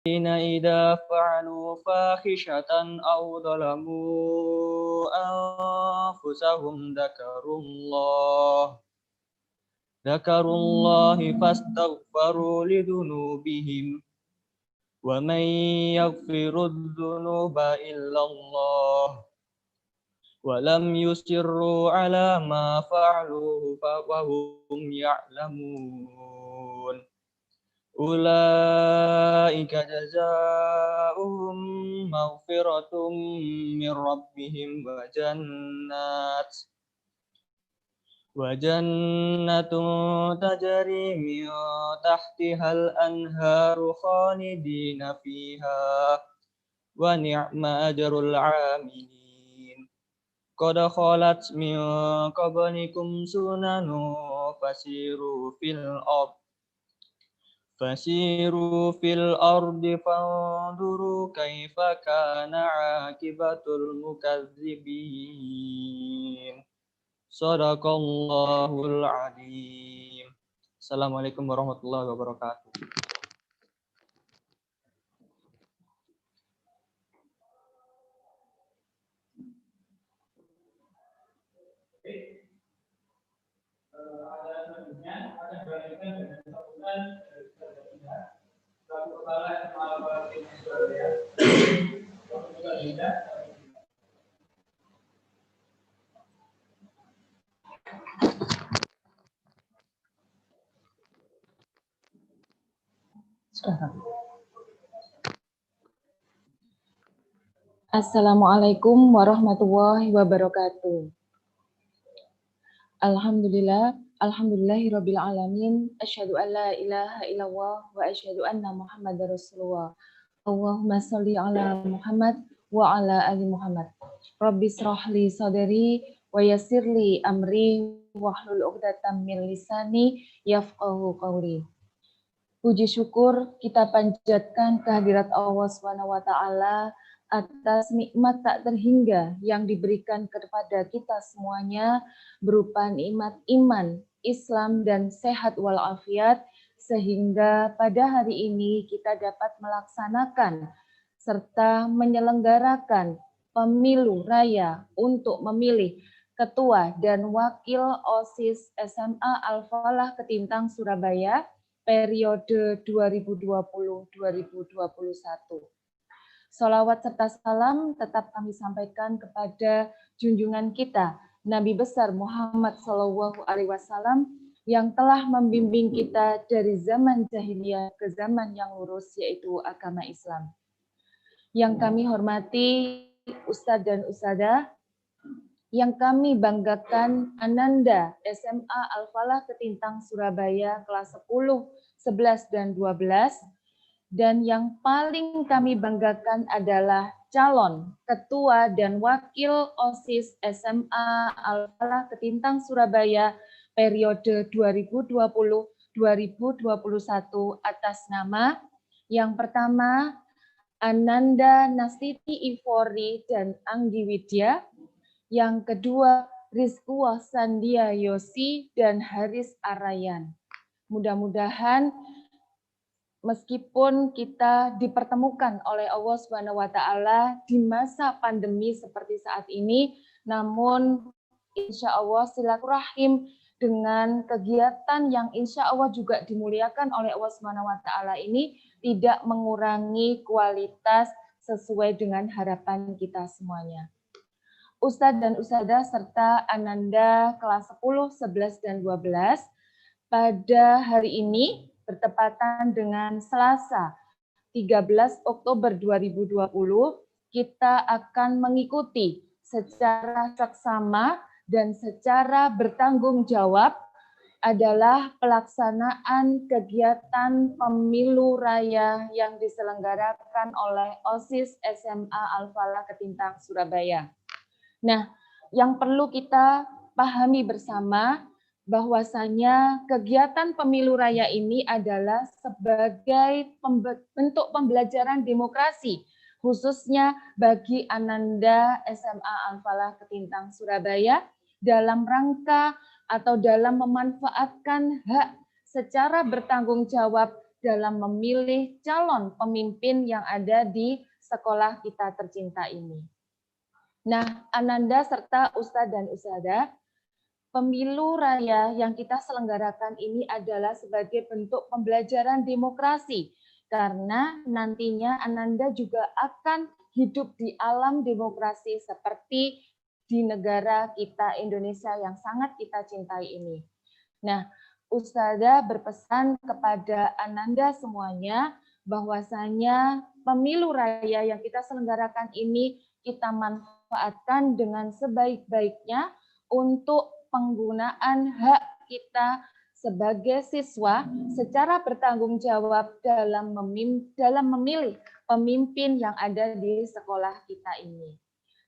إذا فعلوا فاحشة أو ظلموا أنفسهم ذكروا الله فاستغفروا لذنوبهم ومن يغفر الذنوب إلا الله ولم يصروا على ما فعلوا وهم يعلمون أولئك جزاؤهم مغفرة من ربهم وجنة تجري من تحتها الأنهار خالدين فيها ونعم أجر العاملين قد خلت من قبلكم سنن فسيروا في الأرض فانظروا كيف كان عاقبة المكذبين صدق الله العظيم. Assalamualaikum warahmatullahi wabarakatuh. Assalamualaikum warahmatullahi wabarakatuh. Alhamdulillahirabbil alamin. Asyhadu an la ilaha illallah wa asyhadu anna Muhammadar Rasulullah. Allahumma shalli ala Muhammad wa ala ali Muhammad. Rabbi shrahli sadri wa yassirli amri wahlul 'uqdatam min lisani yafqahu qawli. Puji syukur kita panjatkan kehadirat Allah Subhanahu wa taala atas nikmat tak terhingga yang diberikan kepada kita semuanya berupa nikmat iman, Islam dan sehat walafiat sehingga pada hari ini kita dapat melaksanakan serta menyelenggarakan pemilu raya untuk memilih ketua dan wakil OSIS SMA Al-Falah Ketintang Surabaya periode 2020-2021. Salawat serta salam tetap kami sampaikan kepada junjungan kita, Nabi besar Muhammad SAW yang telah membimbing kita dari zaman jahiliyah ke zaman yang lurus, yaitu agama Islam. Yang kami hormati Ustadz dan Ustadzah, yang kami banggakan Ananda SMA Al-Falah Ketintang Surabaya kelas 10, 11, dan 12, dan yang paling kami banggakan adalah calon ketua dan wakil OSIS SMA Al-Falah Ketintang Surabaya periode 2020-2021 atas nama yang pertama Ananda Nastiti Ivori dan Anggi Widya, yang kedua Rizku Sandia Yosi dan Haris Arayan. Mudah-mudahan meskipun kita dipertemukan oleh Allah Subhanahu wa taala di masa pandemi seperti saat ini, namun insya Allah silaturahim dengan kegiatan yang insya Allah juga dimuliakan oleh Allah Subhanahu wa taala ini tidak mengurangi kualitas sesuai dengan harapan kita semuanya. Ustadz dan Ustadzah serta Ananda kelas 10, 11, dan 12 pada hari ini bertepatan dengan Selasa 13 Oktober 2020, kita akan mengikuti secara seksama dan secara bertanggung jawab adalah pelaksanaan kegiatan pemilu raya yang diselenggarakan oleh OSIS SMA Al-Falah Ketintang Surabaya. Nah, yang perlu kita pahami bersama bahwasanya kegiatan pemilu raya ini adalah sebagai bentuk pembelajaran demokrasi, khususnya bagi Ananda SMA Al-Falah Ketintang Surabaya dalam rangka atau dalam memanfaatkan hak secara bertanggung jawab dalam memilih calon pemimpin yang ada di sekolah kita tercinta ini. Nah, Ananda serta Ustadz dan Ustadzah, pemilu raya yang kita selenggarakan ini adalah sebagai bentuk pembelajaran demokrasi, karena nantinya Ananda juga akan hidup di alam demokrasi seperti di negara kita Indonesia yang sangat kita cintai ini. Nah, Ustadzah berpesan kepada Ananda semuanya bahwasanya pemilu raya yang kita selenggarakan ini kita manfaatkan dengan sebaik-baiknya untuk penggunaan hak kita sebagai siswa secara bertanggung jawab dalam memilih pemimpin yang ada di sekolah kita ini.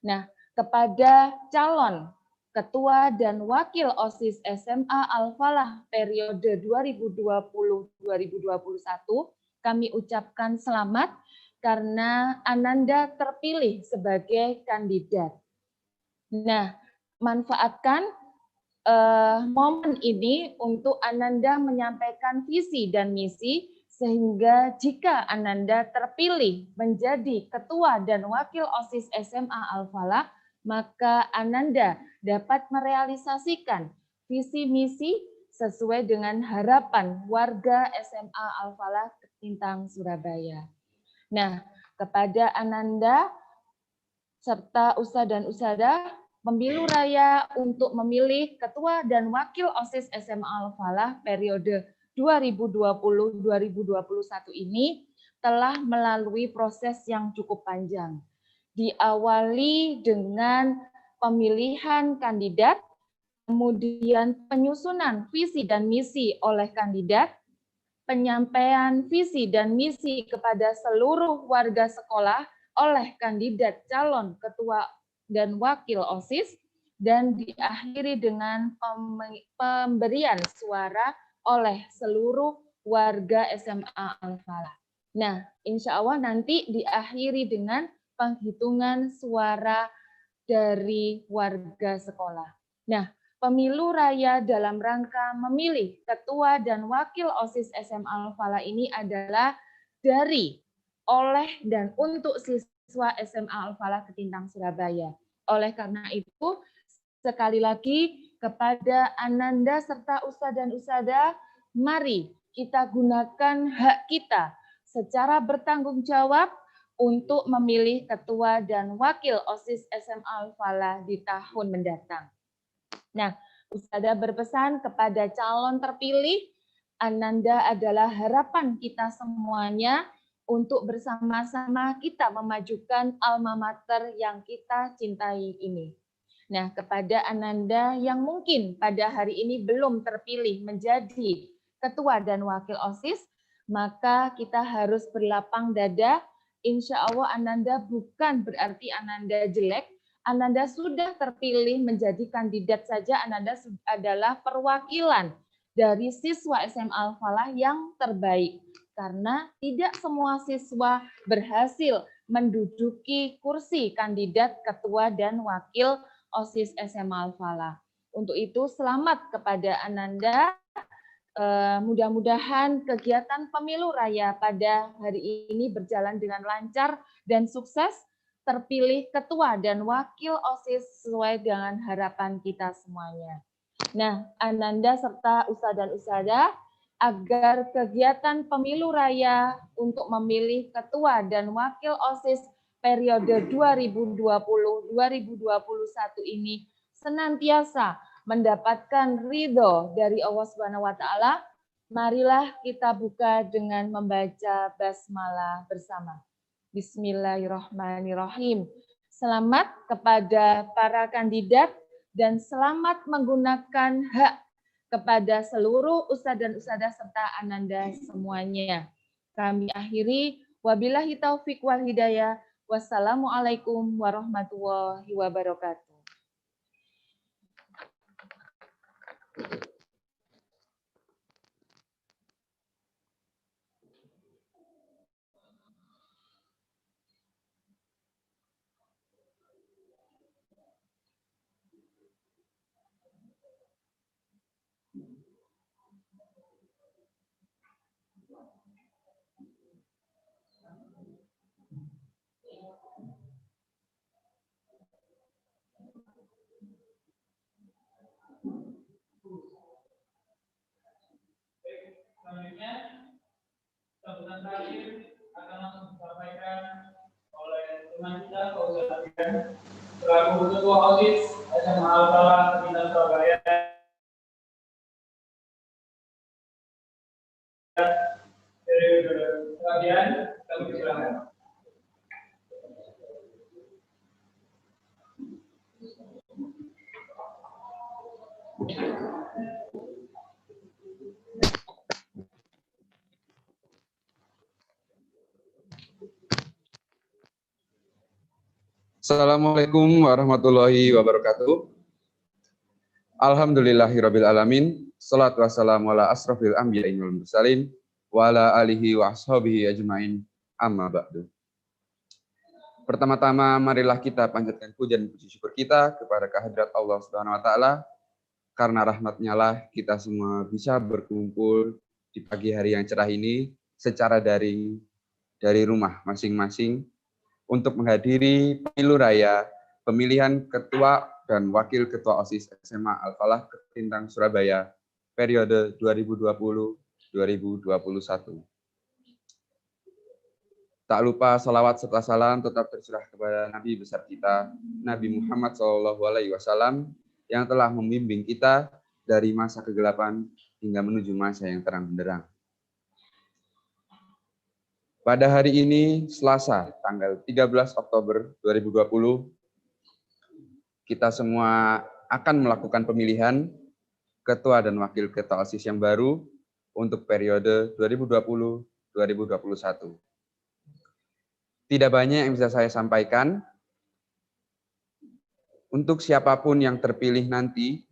Nah, kepada calon Ketua dan Wakil OSIS SMA Al-Falah periode 2020-2021, kami ucapkan selamat karena Ananda terpilih sebagai kandidat. Nah, manfaatkan momen ini untuk Ananda menyampaikan visi dan misi, sehingga jika Ananda terpilih menjadi Ketua dan Wakil OSIS SMA Al-Falah, maka Ananda dapat merealisasikan visi misi sesuai dengan harapan warga SMA Al-Falah Ketintang Surabaya. Nah, kepada Ananda serta Ustadz dan Ustadzah, pemilu raya untuk memilih Ketua dan Wakil OSIS SMA Al-Falah periode 2020-2021 ini telah melalui proses yang cukup panjang. Diawali dengan pemilihan kandidat, kemudian penyusunan visi dan misi oleh kandidat, penyampaian visi dan misi kepada seluruh warga sekolah oleh kandidat calon ketua dan wakil OSIS, dan diakhiri dengan pemberian suara oleh seluruh warga SMA Al-Falah. Nah, insya Allah nanti diakhiri dengan penghitungan suara dari warga sekolah. Nah, pemilu raya dalam rangka memilih ketua dan wakil OSIS SMA Al-Falah ini adalah dari, oleh, dan untuk siswa SMA Al-Falah Ketintang Surabaya. Oleh karena itu, sekali lagi kepada Ananda serta Ustadz dan Ustadzah, mari kita gunakan hak kita secara bertanggung jawab untuk memilih ketua dan wakil OSIS SMA Al-Falah di tahun mendatang. Nah, Ustadzah berpesan kepada calon terpilih, Ananda adalah harapan kita semuanya untuk bersama-sama kita memajukan alma mater yang kita cintai ini. Nah, kepada Ananda yang mungkin pada hari ini belum terpilih menjadi ketua dan wakil OSIS, maka kita harus berlapang dada. Insya Allah Ananda bukan berarti Ananda jelek. Ananda sudah terpilih menjadi kandidat saja, Ananda adalah perwakilan dari siswa SMA Al-Falah yang terbaik. Karena tidak semua siswa berhasil menduduki kursi kandidat ketua dan wakil OSIS SMA Al-Falah. Untuk itu selamat kepada Ananda. Mudah-mudahan kegiatan pemilu raya pada hari ini berjalan dengan lancar dan sukses, terpilih ketua dan wakil OSIS sesuai dengan harapan kita semuanya. Nah, Ananda serta Ustadz dan Ustadzah, agar kegiatan pemilu raya untuk memilih ketua dan wakil OSIS periode 2020-2021 ini senantiasa mendapatkan ridho dari Allah Subhanahu wa taala, marilah kita buka dengan membaca basmalah bersama. Bismillahirrahmanirrahim. Selamat kepada para kandidat dan selamat menggunakan hak kepada seluruh ustadz dan ustadzah serta Ananda semuanya. Kami akhiri, wabillahi taufik wal hidayah. Wassalamualaikum warahmatullahi wabarakatuh. Selanjutnya, sambutan terakhir akan langsung disampaikan oleh teman kita, Pak Ustadz Adrian, selaku Ketua OSIS SMA Al-Falah Bintang Surabaya. Dari sekalian, kami silakan. Assalamualaikum warahmatullahi wabarakatuh. Alhamdulillahirabbil alamin. Shalatu wassalamu ala asrofil anbiya'i wal mursalin wa ala alihi wa ashabihi ajmain. Amma ba'du. Pertama-tama marilah kita panjatkan puji dan puji syukur kita kepada kehadirat Allah Subhanahu wa taala, karena rahmat-Nya lah kita semua bisa berkumpul di pagi hari yang cerah ini secara daring dari rumah masing-masing untuk menghadiri pemilu raya pemilihan ketua dan wakil ketua OSIS SMA Al-Falah Ketintang Surabaya periode 2020-2021. Tak lupa salawat serta salam tetap tercurah kepada Nabi besar kita, Nabi Muhammad SAW, yang telah membimbing kita dari masa kegelapan hingga menuju masa yang terang benderang. Pada hari ini, Selasa, tanggal 13 Oktober 2020, kita semua akan melakukan pemilihan ketua dan wakil ketua OSIS yang baru untuk periode 2020-2021. Tidak banyak yang bisa saya sampaikan. Untuk siapapun yang terpilih nanti,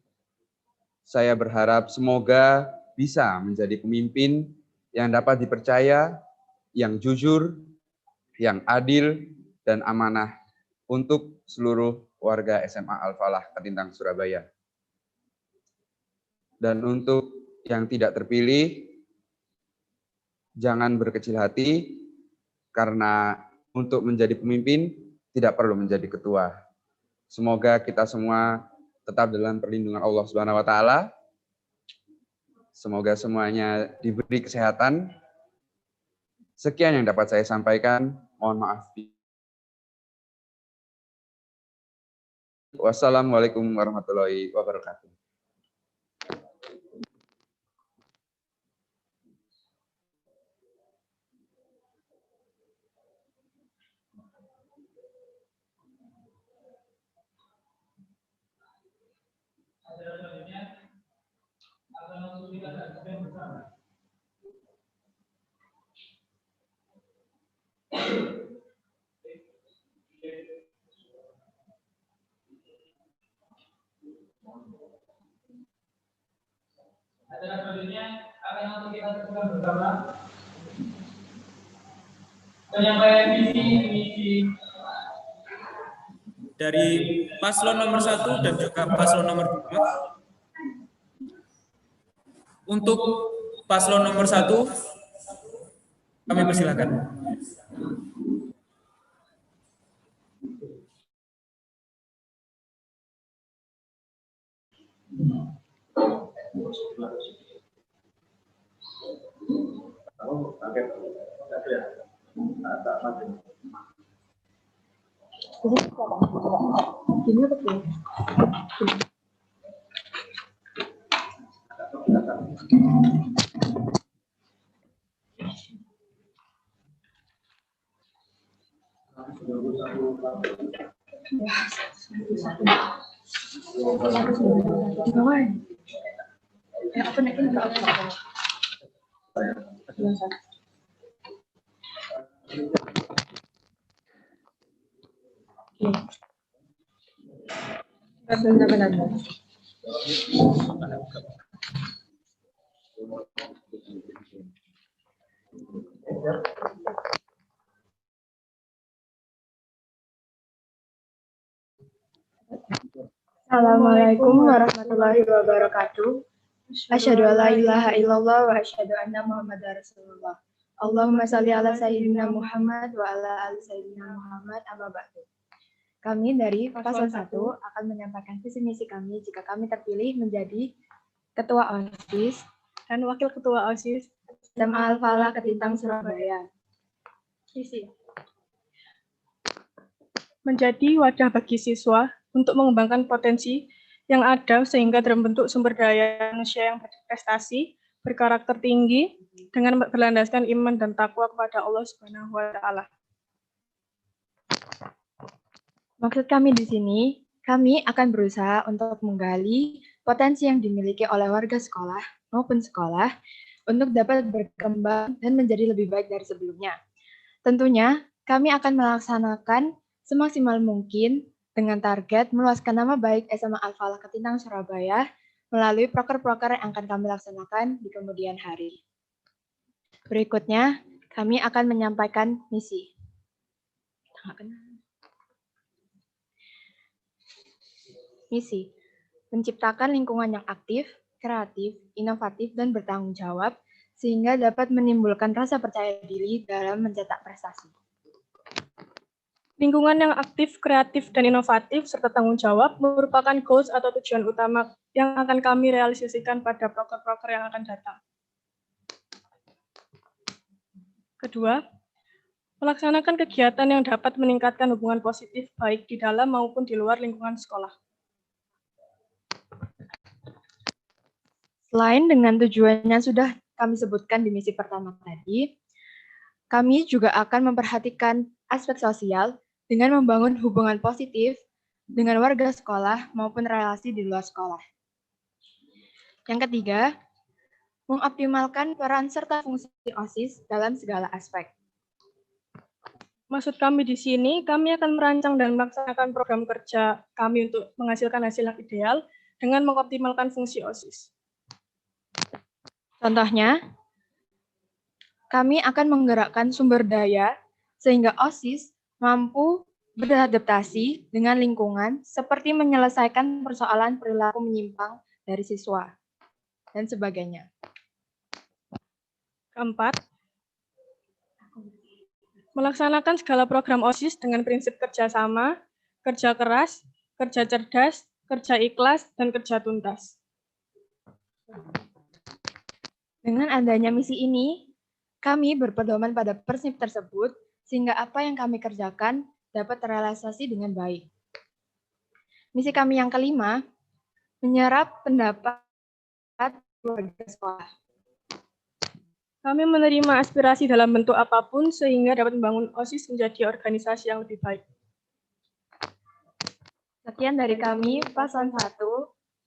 saya berharap semoga bisa menjadi pemimpin yang dapat dipercaya, yang jujur, yang adil, dan amanah untuk seluruh warga SMA Al-Falah Ketintang Surabaya. Dan untuk yang tidak terpilih, jangan berkecil hati, karena untuk menjadi pemimpin tidak perlu menjadi ketua. Semoga kita semua tetap dalam perlindungan Allah Subhanahu wa taala. Semoga semuanya diberi kesehatan. Sekian yang dapat saya sampaikan. Mohon maaf. Wassalamualaikum warahmatullahi wabarakatuh. Acara selanjutnya akan langsung kita lakukan bersama penyampaian visi dari paslon nomor 1 dan juga paslon nomor 2. Untuk paslon nomor 1, kami persilakan. Assalamualaikum warahmatullahi wabarakatuh. Asyhadu alla ilaha illallah wa asyhadu anna Muhammadar Rasulullah. Allahumma shalli ala sayyidina Muhammad wa ala ali sayyidina Muhammad, amma ba'du. Kami dari Paslon 1 akan menyampaikan visi misi kami jika kami terpilih menjadi Ketua OSIS dan Wakil Ketua OSIS SMA Al-Falah Ketintang Surabaya. Isi. Menjadi wadah bagi siswa untuk mengembangkan potensi yang ada sehingga terbentuk sumber daya manusia yang berprestasi, berkarakter tinggi, dengan berlandaskan iman dan takwa kepada Allah Subhanahu wa Ta'ala. Maksud kami di sini, kami akan berusaha untuk menggali potensi yang dimiliki oleh warga sekolah maupun sekolah untuk dapat berkembang dan menjadi lebih baik dari sebelumnya. Tentunya, kami akan melaksanakan semaksimal mungkin dengan target meluaskan nama baik SMA Al-Falah Ketintang Surabaya melalui proker-proker yang akan kami laksanakan di kemudian hari. Berikutnya, kami akan menyampaikan misi. Misi, menciptakan lingkungan yang aktif, kreatif, inovatif, dan bertanggung jawab, sehingga dapat menimbulkan rasa percaya diri dalam mencetak prestasi. Lingkungan yang aktif, kreatif, dan inovatif, serta tanggung jawab merupakan goals atau tujuan utama yang akan kami realisasikan pada proker-proker yang akan datang. Kedua, melaksanakan kegiatan yang dapat meningkatkan hubungan positif baik di dalam maupun di luar lingkungan sekolah. Selain dengan tujuan yang sudah kami sebutkan di misi pertama tadi, kami juga akan memperhatikan aspek sosial dengan membangun hubungan positif dengan warga sekolah maupun relasi di luar sekolah. Yang ketiga, mengoptimalkan peran serta fungsi OSIS dalam segala aspek. Maksud kami di sini, kami akan merancang dan melaksanakan program kerja kami untuk menghasilkan hasil yang ideal dengan mengoptimalkan fungsi OSIS. Contohnya, kami akan menggerakkan sumber daya sehingga OSIS mampu beradaptasi dengan lingkungan seperti menyelesaikan persoalan perilaku menyimpang dari siswa dan sebagainya. Keempat, melaksanakan segala program OSIS dengan prinsip kerjasama, kerja keras, kerja cerdas, kerja ikhlas, dan kerja tuntas. Dengan adanya misi ini, kami berpedoman pada prinsip tersebut sehingga apa yang kami kerjakan dapat terrealisasi dengan baik. Misi kami yang kelima, menyerap pendapat warga sekolah. Kami menerima aspirasi dalam bentuk apapun sehingga dapat membangun OSIS menjadi organisasi yang lebih baik. Sekian dari kami, Paslon 1.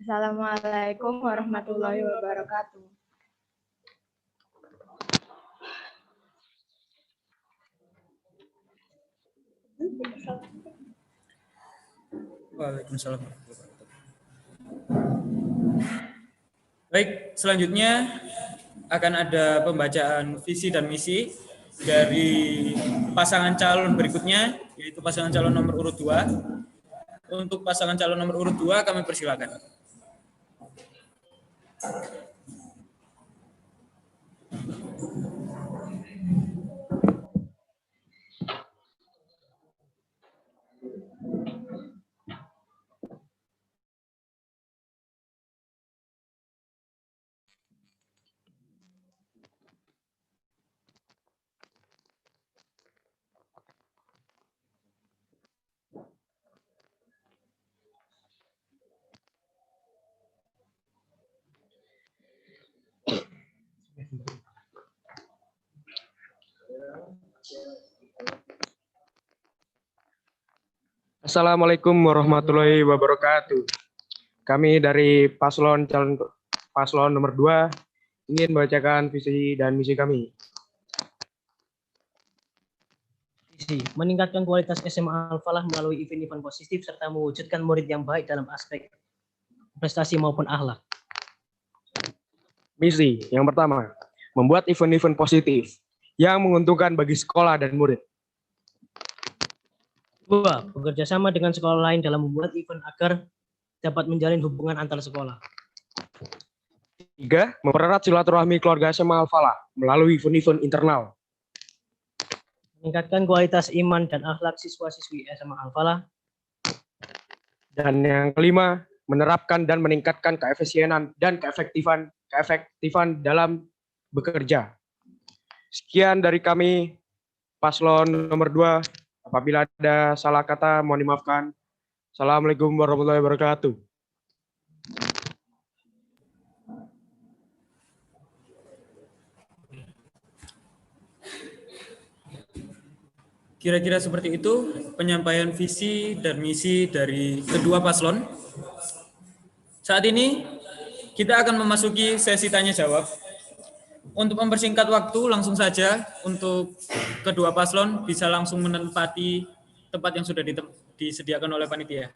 Assalamualaikum warahmatullahi wabarakatuh. Waalaikumsalam. Baik, selanjutnya akan ada pembacaan visi dan misi dari pasangan calon berikutnya, yaitu pasangan calon nomor urut 2. Untuk pasangan calon nomor urut 2, kami persilakan. Assalamualaikum warahmatullahi wabarakatuh. Kami dari paslon nomor 2 ingin membacakan visi dan misi kami. Visi, meningkatkan kualitas SMA Al-Falah melalui event-event positif serta mewujudkan murid yang baik dalam aspek prestasi maupun akhlak. Misi yang pertama, membuat event-event positif yang menguntungkan bagi sekolah dan murid. 2. Bekerja sama dengan sekolah lain dalam membuat event agar dapat menjalin hubungan antar sekolah. 3. Mempererat silaturahmi keluarga SMA Al-Falah melalui event-event internal. Meningkatkan kualitas iman dan akhlak siswa-siswi SMA Al-Falah. Dan yang kelima, menerapkan dan meningkatkan keefisienan dan keefektifan dalam bekerja Sekian dari kami, paslon nomor 2. Apabila ada salah kata, mohon dimaafkan. Assalamualaikum warahmatullahi wabarakatuh. Kira-kira seperti itu penyampaian visi dan misi dari kedua paslon. Saat ini kita akan memasuki sesi tanya jawab. Untuk mempersingkat waktu, langsung saja untuk kedua paslon bisa langsung menempati tempat yang sudah disediakan oleh panitia.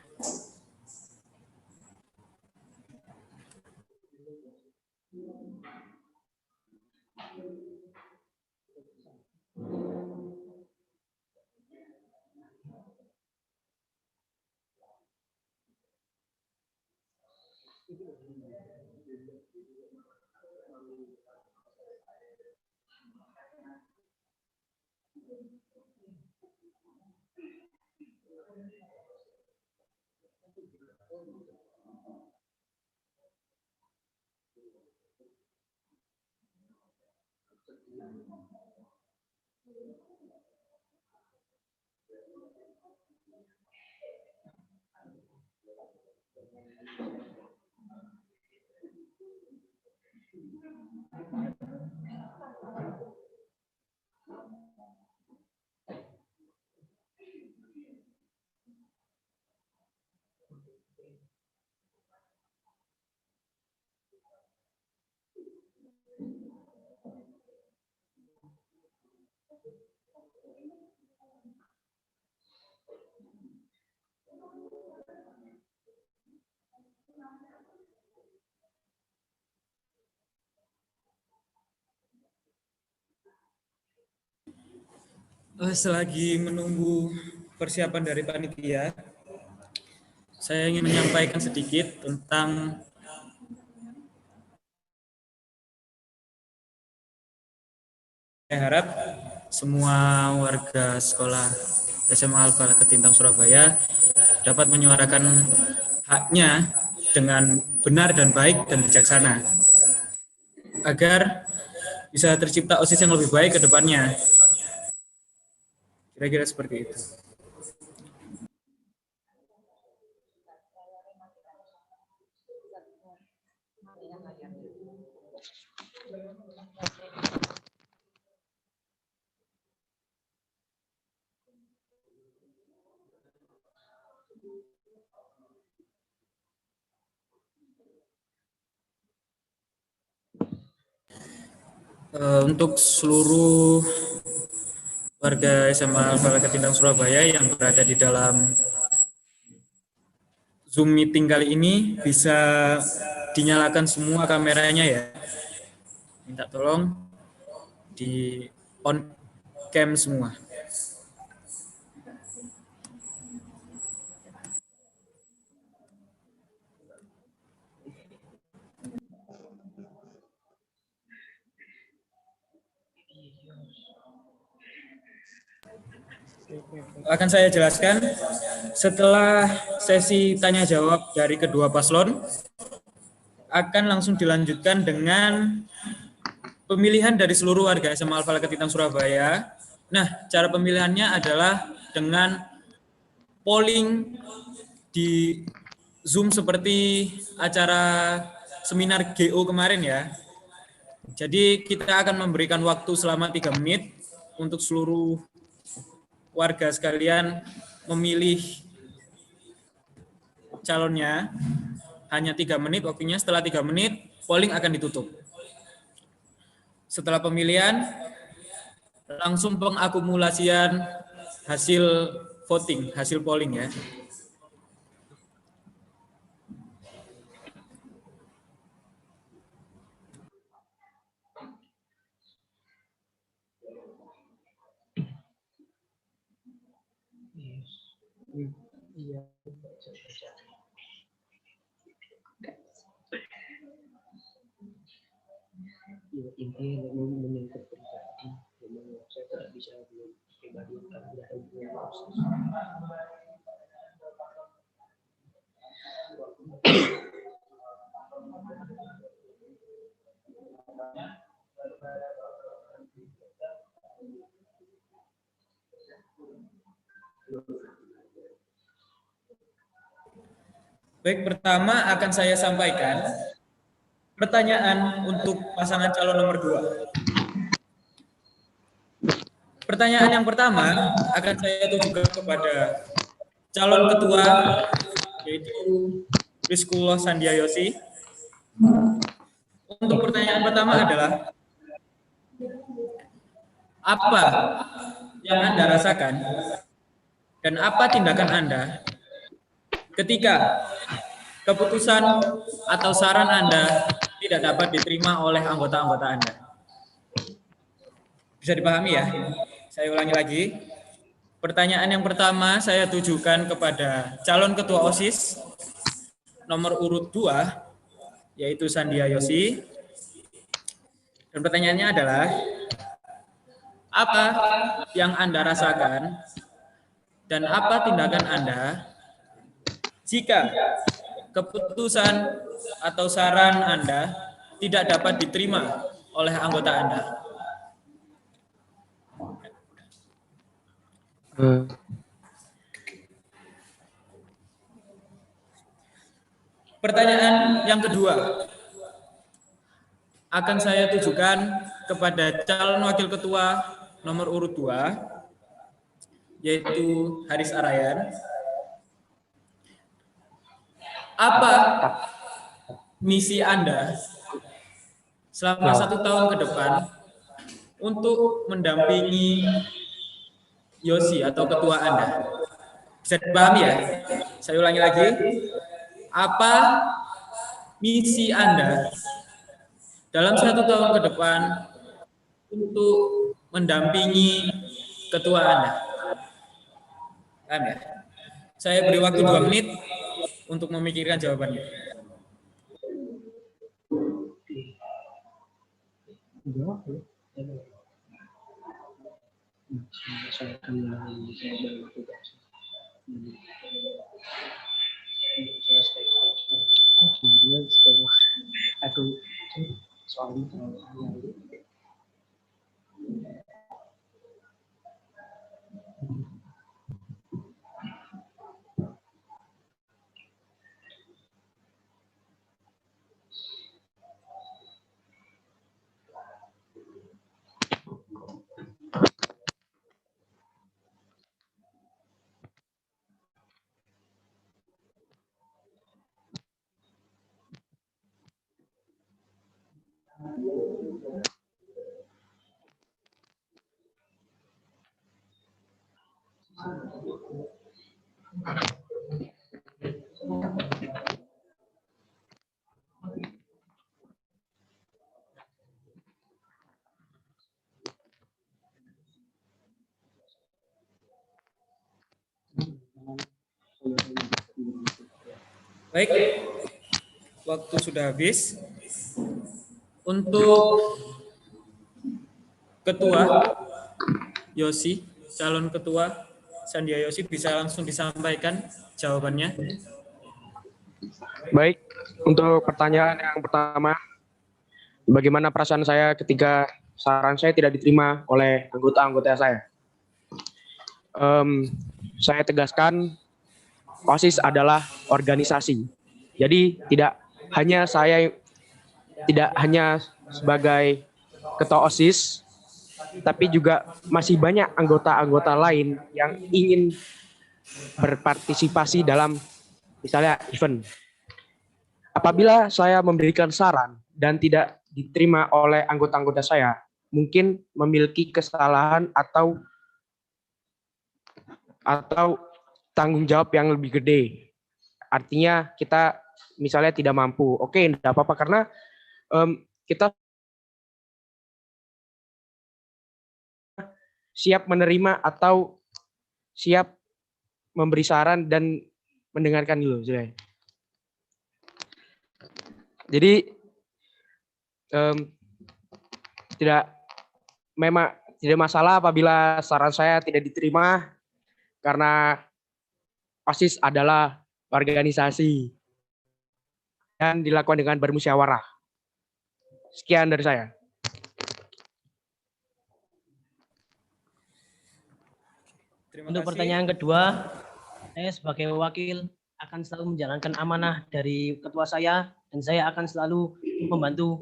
Selagi menunggu persiapan dari panitia, saya ingin menyampaikan sedikit tentang saya harap semua warga sekolah SMA Al-Falah Ketintang Surabaya dapat menyuarakan haknya dengan benar dan baik dan bijaksana agar bisa tercipta OSIS yang lebih baik ke depannya. Kira-kira seperti itu. Untuk seluruh warga SMA Al-Falah Ketintang Surabaya yang berada di dalam Zoom meeting kali ini bisa dinyalakan semua kameranya ya. Minta tolong di on cam semua. Akan saya jelaskan setelah sesi tanya jawab dari kedua paslon, akan langsung dilanjutkan dengan pemilihan dari seluruh warga SMA Al-Falah Ketintang Surabaya. Nah, cara pemilihannya adalah dengan polling di Zoom seperti acara seminar GO kemarin ya. Jadi kita akan memberikan waktu selama 3 menit untuk seluruh warga sekalian memilih calonnya. Hanya 3 menit waktunya, setelah 3 menit polling akan ditutup. Setelah pemilihan, langsung pengakumulasian hasil voting, hasil polling ya. Intinya menyangkut pribadi, memang saya tidak bisa pribadi karena tidak ada hubungan proses. Baik, pertama akan saya sampaikan pertanyaan untuk pasangan calon nomor 2. Pertanyaan yang pertama akan saya tujukan kepada calon ketua, yaitu Rizkullah Sandiayosi. Untuk pertanyaan pertama adalah, apa yang Anda rasakan dan apa tindakan Anda ketika keputusan atau saran Anda tidak dapat diterima oleh anggota-anggota Anda? Bisa dipahami ya? Saya ulangi lagi. Pertanyaan yang pertama saya tujukan kepada calon ketua OSIS nomor urut 2, yaitu Sandiayosi. Dan pertanyaannya adalah, apa yang Anda rasakan dan apa tindakan Anda jika keputusan atau saran Anda tidak dapat diterima oleh anggota Anda? Pertanyaan yang kedua akan saya tujukan kepada calon wakil ketua nomor urut 2, yaitu Haris Arayan. Apa misi Anda selama 1 tahun ke depan untuk mendampingi Yosi atau ketua Anda? Bisa dipahami ya? Saya ulangi lagi. Apa misi Anda dalam 1 tahun ke depan untuk mendampingi ketua Anda? Paham ya? Saya beri waktu 2 menit untuk memikirkan jawabannya. Baik, waktu sudah habis. Untuk ketua Yosi, calon ketua Sandiayosi, bisa langsung disampaikan jawabannya. Baik, untuk pertanyaan yang pertama, bagaimana perasaan saya ketika saran saya tidak diterima oleh anggota-anggota saya? Saya tegaskan, OSIS adalah organisasi. Jadi tidak hanya sebagai ketua OSIS, tapi juga masih banyak anggota-anggota lain yang ingin berpartisipasi dalam misalnya event. Apabila saya memberikan saran dan tidak diterima oleh anggota-anggota saya, mungkin memiliki kesalahan atau tanggung jawab yang lebih gede. Artinya kita misalnya tidak mampu. Oke, tidak apa-apa karena kita siap menerima atau siap memberi saran dan mendengarkan dulu. Jadi tidak masalah apabila saran saya tidak diterima, karena OSIS adalah organisasi dan dilakukan dengan bermusyawarah. Sekian dari saya. Terima Untuk kasih. pertanyaan kedua, saya sebagai wakil akan selalu menjalankan amanah dari ketua saya dan saya akan selalu membantu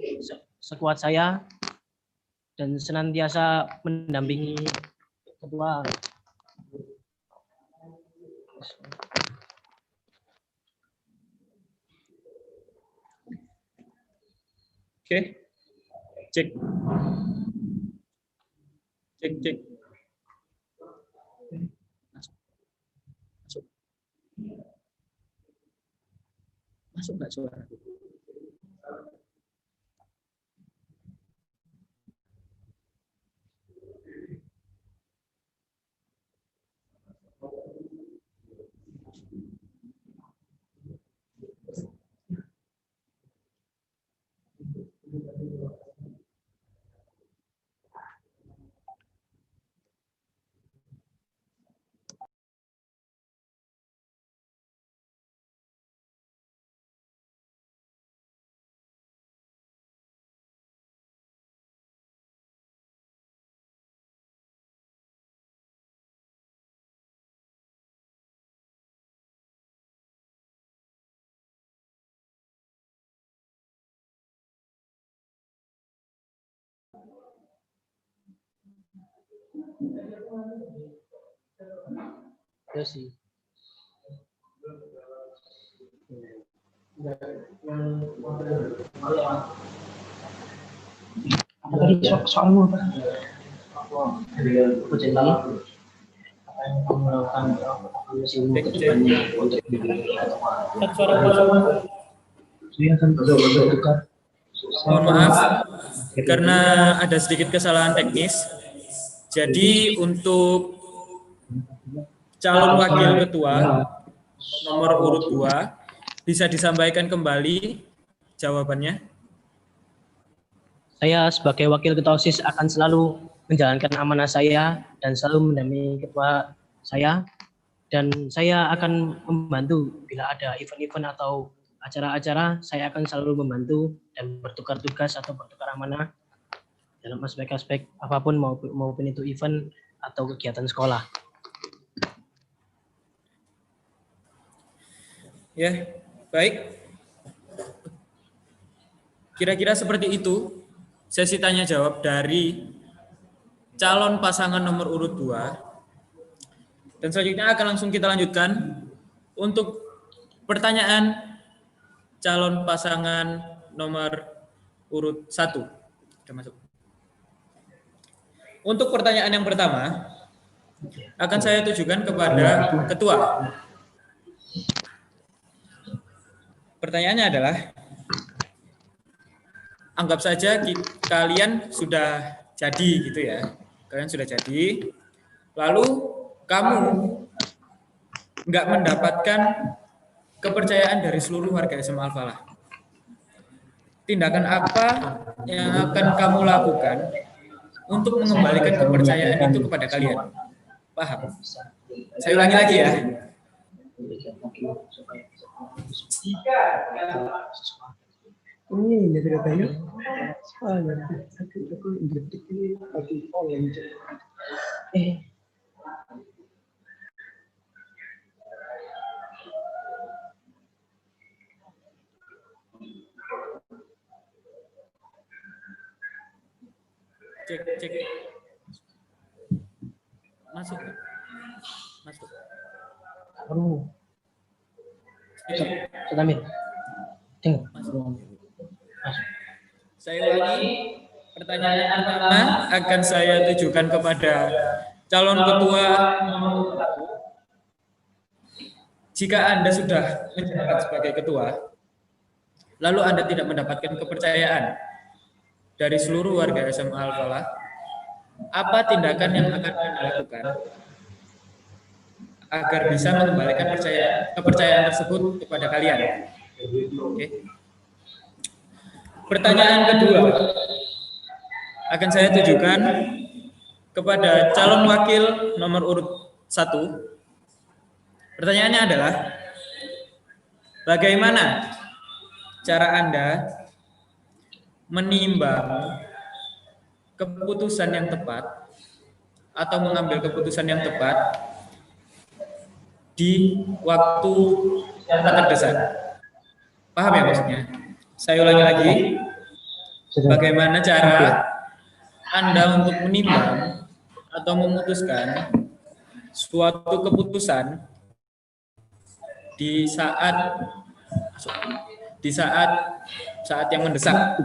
sekuat saya dan senantiasa mendampingi ketua. Oke. Cek. Cek. Masuk nggak suara? Ya sih. Apa tadi soalmu apa? Aku jadi Mohon maaf karena ada sedikit kesalahan teknis. Jadi untuk calon wakil ketua nomor urut 2 bisa disampaikan kembali jawabannya. Saya sebagai wakil ketua OSIS akan selalu menjalankan amanah saya dan selalu mendampingi ketua saya, dan saya akan membantu bila ada event-event atau acara-acara. Saya akan selalu membantu dan bertukar tugas atau bertukar amanah dalam aspek-aspek apapun, maupun itu event atau kegiatan sekolah. Ya, baik. Kira-kira seperti itu sesi tanya jawab dari calon pasangan nomor urut 2. Dan selanjutnya akan langsung kita lanjutkan untuk pertanyaan calon pasangan nomor urut 1. Sudah masuk. Untuk pertanyaan yang pertama akan saya tujukan kepada ketua. Pertanyaannya adalah, anggap saja kalian sudah jadi gitu ya. Kalian sudah jadi, lalu kamu nggak mendapatkan kepercayaan dari seluruh warga SMA Al-Falah. Tindakan apa yang akan kamu lakukan untuk mengembalikan kepercayaan itu kepada kalian? Paham? Saya ulangi lagi ya. Cek. Masuk. Selamin. Saya ulangi, pertanyaan yang pertama akan saya tujukan kepada calon ketua. Jika Anda sudah menjabat sebagai ketua, lalu Anda tidak mendapatkan kepercayaan dari seluruh warga SMA Al-Falah, apa tindakan yang akan Anda lakukan agar bisa mengembalikan kepercayaan tersebut kepada kalian? Oke. Pertanyaan kedua akan saya tujukan kepada calon wakil nomor urut 1. Pertanyaannya adalah, bagaimana cara Anda menimbang keputusan yang tepat atau mengambil keputusan yang tepat di waktu yang terdesak. Paham ya maksudnya? Saya ulangi lagi. Bagaimana cara Anda untuk menimbang atau memutuskan suatu keputusan di saat yang mendesak.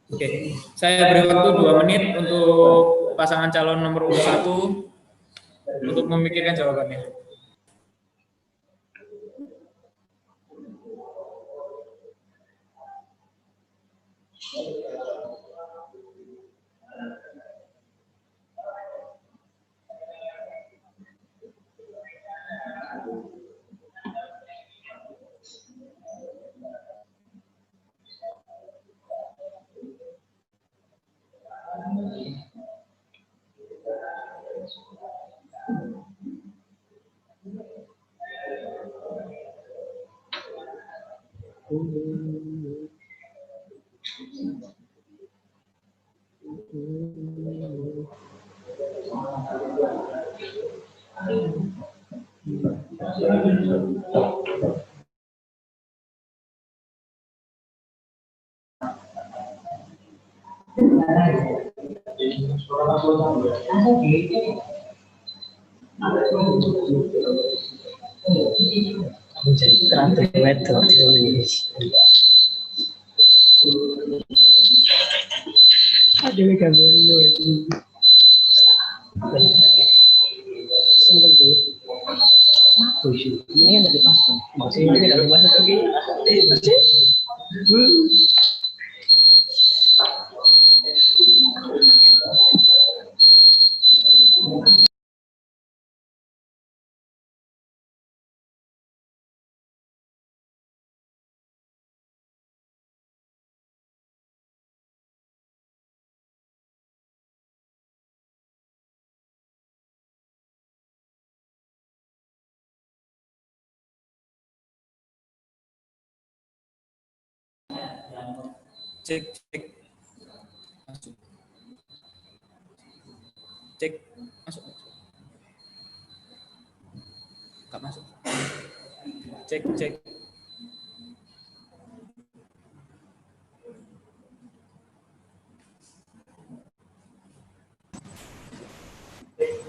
Oke, saya beri waktu 2 menit untuk pasangan calon nomor urut 1 untuk memikirkan jawabannya. Menjadi kreatif itu aduh kamu lu seneng dulu aku sih ini kan dari pas masih ini tidak masuk lagi Cek, cek. Masuk. Cek, masuk. Enggak masuk. Cek, cek.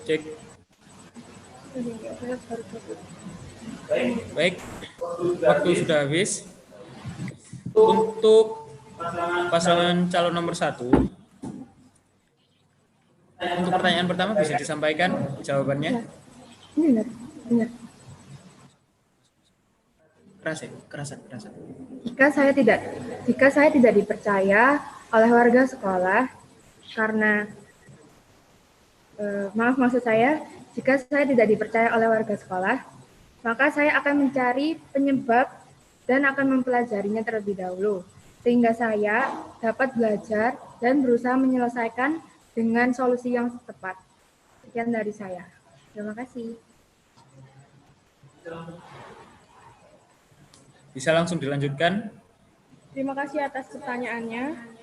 Cek. Baik, waktu sudah habis. Untuk pasangan calon nomor 1, untuk pertanyaan pertama bisa disampaikan jawabannya. Benar. Kerasan. Jika saya tidak dipercaya oleh warga sekolah karena maksud saya, jika saya tidak dipercaya oleh warga sekolah, maka saya akan mencari penyebab dan akan mempelajarinya terlebih dahulu, sehingga saya dapat belajar dan berusaha menyelesaikan dengan solusi yang tepat. Sekian dari saya. Terima kasih. Bisa langsung dilanjutkan. Terima kasih atas pertanyaannya.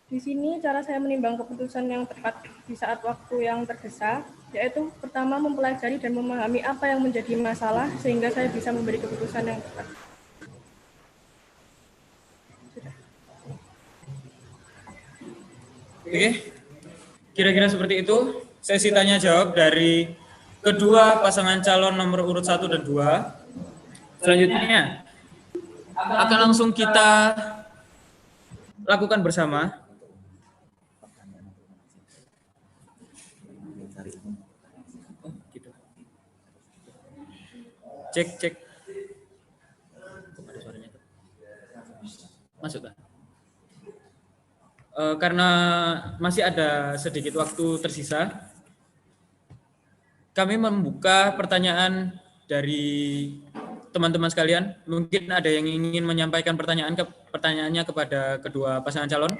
Di sini cara saya menimbang keputusan yang tepat di saat waktu yang tergesa, yaitu pertama mempelajari dan memahami apa yang menjadi masalah sehingga saya bisa memberi keputusan yang tepat. Oke, kira-kira seperti itu sesi tanya jawab dari kedua pasangan calon nomor urut 1 dan 2. Selanjutnya akan langsung kita lakukan bersama. Oh, gitu. Cek. Ada suaranya tuh. Masuk kan? Karena masih ada sedikit waktu tersisa, kami membuka pertanyaan dari teman-teman sekalian. Mungkin ada yang ingin menyampaikan pertanyaannya kepada kedua pasangan calon.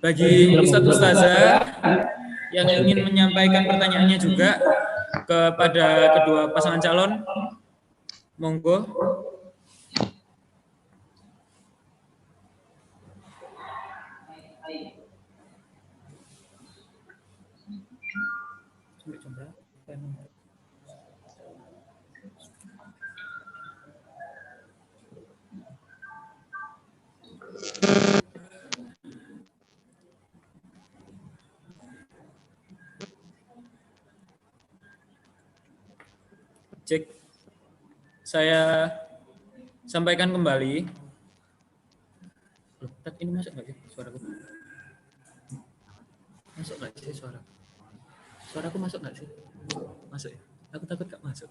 Bagi Ustadz Ustazah yang ingin menyampaikan pertanyaannya juga kepada kedua pasangan calon, monggo. Cek. Saya sampaikan kembali. Loh, Tat, ini masuk nggak sih suaraku? Masuk nggak sih suara? Suaraku masuk nggak sih? Masuk ya? Aku takut nggak masuk.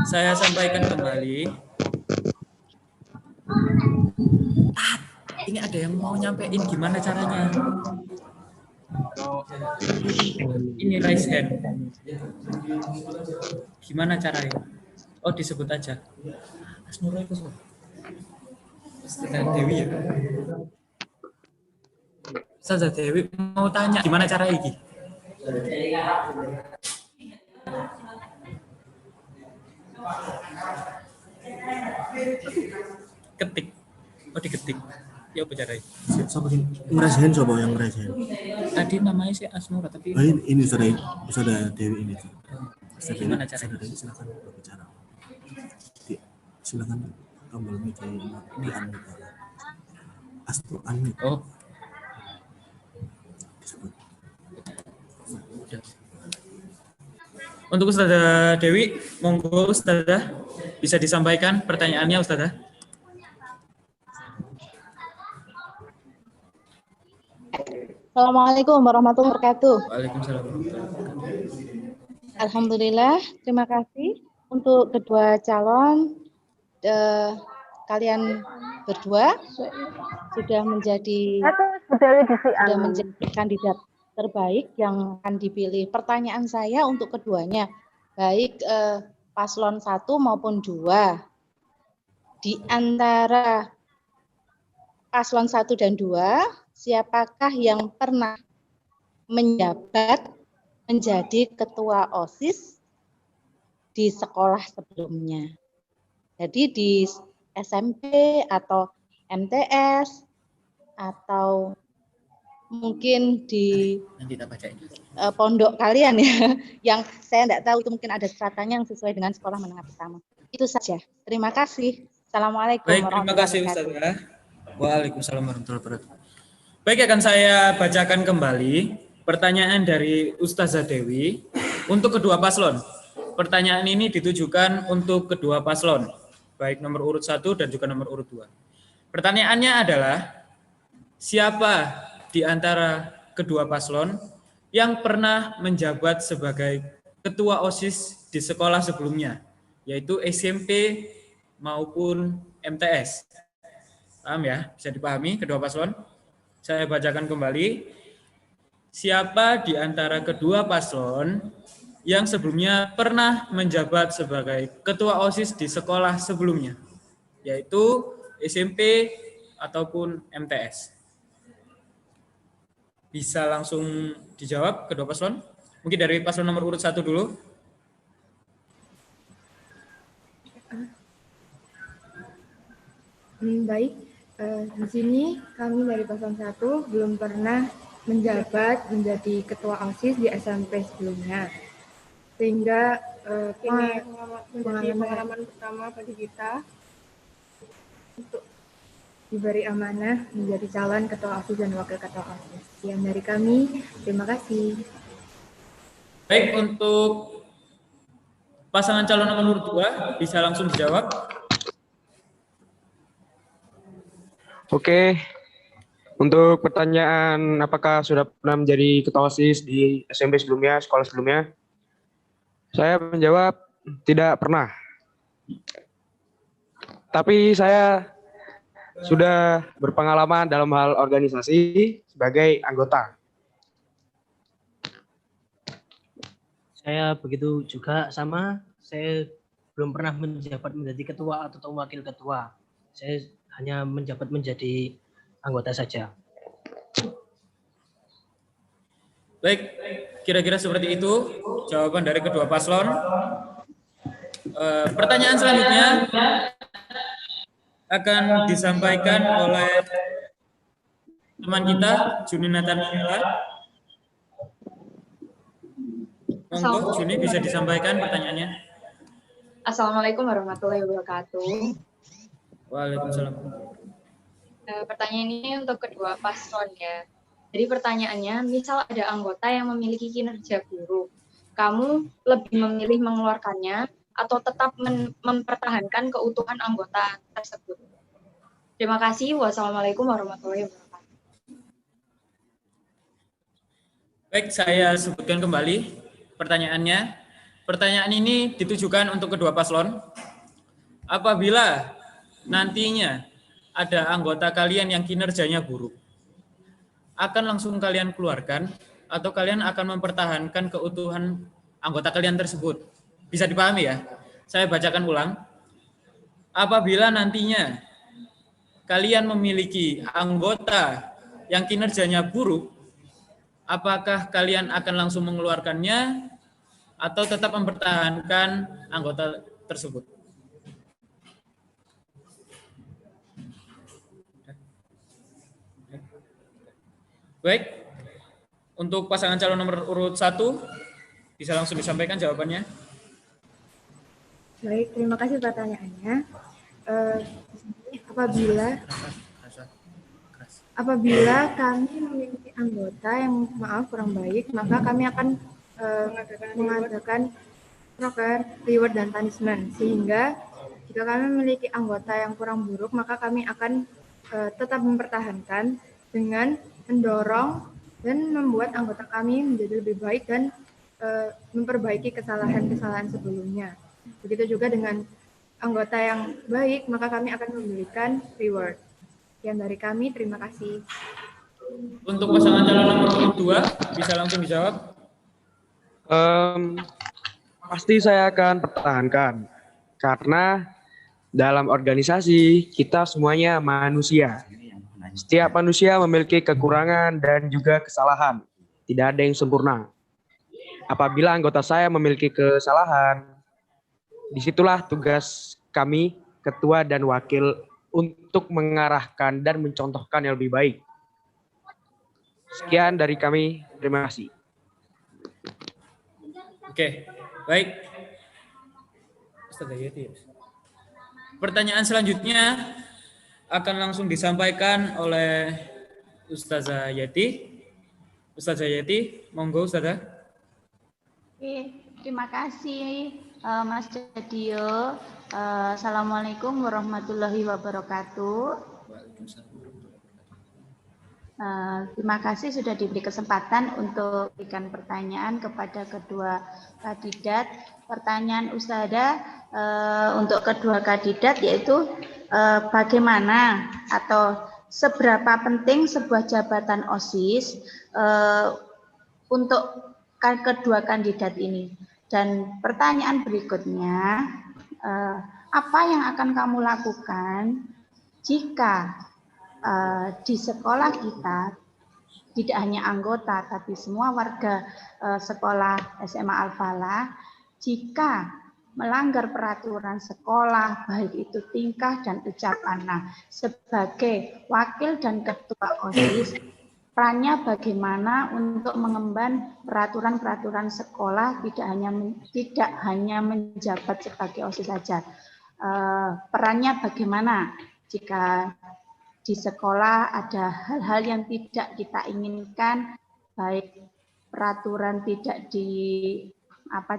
Saya sampaikan kembali. Tat, ini ada yang mau nyampein gimana caranya? Ini raise hand. Gimana caranya? Oh, disebut aja. Asnura itu semua. Ustazah Dewi ya. Ustazah Dewi mau tanya gimana cara ini? Ketik. Oh, diketik. Ya apa caranya? Siapa sih? Ngerasain coba yang ngerasain. Tadi namanya si Asnura tapi Ini sudah Dewi ini. gimana caranya? Silakan berbicara. Silakan tombol mic di unmute. Unmute. Oh. Disebut. Untuk Ustazah Dewi, monggo Ustazah bisa disampaikan pertanyaannya Ustazah. Assalamualaikum warahmatullahi wabarakatuh. Waalaikumsalam warahmatullahi wabarakatuh. Alhamdulillah, terima kasih untuk kedua calon. Kalian berdua sudah menjadi kandidat terbaik yang akan dipilih. Pertanyaan saya untuk keduanya, baik paslon 1 maupun 2. Di antara paslon 1 dan 2, siapakah yang pernah menjabat menjadi ketua OSIS di sekolah sebelumnya? Jadi di SMP atau MTS atau mungkin di pondok kalian ya, yang saya tidak tahu itu mungkin ada stratanya yang sesuai dengan sekolah menengah pertama. Itu saja. Terima kasih. Assalamualaikum warahmatullahi wabarakatuh. Baik, terima kasih Ustazah. Waalaikumsalam warahmatullahi wabarakatuh. Baik, akan saya bacakan kembali pertanyaan dari Ustazah Dewi untuk kedua paslon. Pertanyaan ini ditujukan untuk kedua paslon, baik nomor urut 1 dan juga nomor urut 2. Pertanyaannya adalah, siapa di antara kedua paslon yang pernah menjabat sebagai ketua OSIS di sekolah sebelumnya, yaitu SMP maupun MTS? Paham ya? Bisa dipahami kedua paslon? Saya bacakan kembali. Siapa di antara kedua paslon yang sebelumnya pernah menjabat sebagai ketua OSIS di sekolah sebelumnya, yaitu SMP ataupun MTS? Bisa langsung dijawab kedua paslon? Mungkin dari paslon nomor urut 1 dulu. Baik, di sini kami dari paslon 1 belum pernah menjabat menjadi ketua OSIS di SMP sebelumnya. Sehingga pengalaman pertama bagi kita untuk diberi amanah menjadi calon ketua OSIS dan wakil ketua OSIS. Sekian dari kami, terima kasih. Baik, untuk pasangan calon nomor urut 2 bisa langsung dijawab. Oke, untuk pertanyaan apakah sudah pernah menjadi ketua OSIS di SMP sebelumnya, sekolah sebelumnya, saya menjawab tidak pernah. Tapi saya sudah berpengalaman dalam hal organisasi sebagai anggota. Saya begitu juga sama, saya belum pernah menjabat menjadi ketua atau wakil ketua. Saya hanya menjabat menjadi anggota saja. Baik, kira-kira seperti itu jawaban dari kedua paslon. Pertanyaan selanjutnya akan disampaikan oleh teman kita, Juni Nathan Mila. Monggo, Juni bisa disampaikan pertanyaannya. Assalamualaikum warahmatullahi wabarakatuh. Waalaikumsalam. Pertanyaan ini untuk kedua paslon ya. Jadi pertanyaannya, misal ada anggota yang memiliki kinerja buruk, kamu lebih memilih mengeluarkannya atau tetap mempertahankan keutuhan anggota tersebut? Terima kasih. Wassalamualaikum warahmatullahi wabarakatuh. Baik, saya sebutkan kembali pertanyaannya. Pertanyaan ini ditujukan untuk kedua paslon. Apabila nantinya ada anggota kalian yang kinerjanya buruk, akan langsung kalian keluarkan atau kalian akan mempertahankan keutuhan anggota kalian tersebut? Bisa dipahami ya? Saya bacakan ulang. Apabila nantinya kalian memiliki anggota yang kinerjanya buruk, apakah kalian akan langsung mengeluarkannya atau tetap mempertahankan anggota tersebut? Baik, untuk pasangan calon nomor urut 1, bisa langsung disampaikan jawabannya. Baik, terima kasih pertanyaannya. Apabila kami memiliki anggota yang kurang baik, maka kami akan mengadakan program reward dan punishment, sehingga jika kami memiliki anggota yang kurang buruk, maka kami akan tetap mempertahankan dengan mendorong dan membuat anggota kami menjadi lebih baik dan memperbaiki kesalahan-kesalahan sebelumnya. Begitu juga dengan anggota yang baik, maka kami akan memberikan reward. Sekian dari kami, terima kasih. Untuk pasangan calon nomor urut 2, bisa langsung dijawab. Pasti saya akan pertahankan, karena dalam organisasi kita semuanya manusia. Setiap manusia memiliki kekurangan dan juga kesalahan. Tidak ada yang sempurna. Apabila anggota saya memiliki kesalahan, disitulah tugas kami, ketua dan wakil, untuk mengarahkan dan mencontohkan yang lebih baik. Sekian dari kami, terima kasih. Oke, baik. Pertanyaan selanjutnya akan langsung disampaikan oleh Ustazah Yeti. Ustazah Yeti, monggo Ustazah. Oke, terima kasih Mas Jadio. Assalamualaikum warahmatullahi wabarakatuh. Terima kasih sudah diberi kesempatan untuk berikan pertanyaan kepada kedua kandidat. Pertanyaan Ustazah untuk kedua kandidat yaitu bagaimana atau seberapa penting sebuah jabatan OSIS untuk kedua kandidat ini. Dan pertanyaan berikutnya, apa yang akan kamu lakukan jika di sekolah kita tidak hanya anggota tapi semua warga sekolah SMA Al-Falah jika melanggar peraturan sekolah, baik itu tingkah dan ucapan. Nah, sebagai wakil dan ketua OSIS, perannya bagaimana untuk mengemban peraturan-peraturan sekolah, tidak hanya menjabat sebagai OSIS saja. Perannya bagaimana jika di sekolah ada hal-hal yang tidak kita inginkan, baik peraturan tidak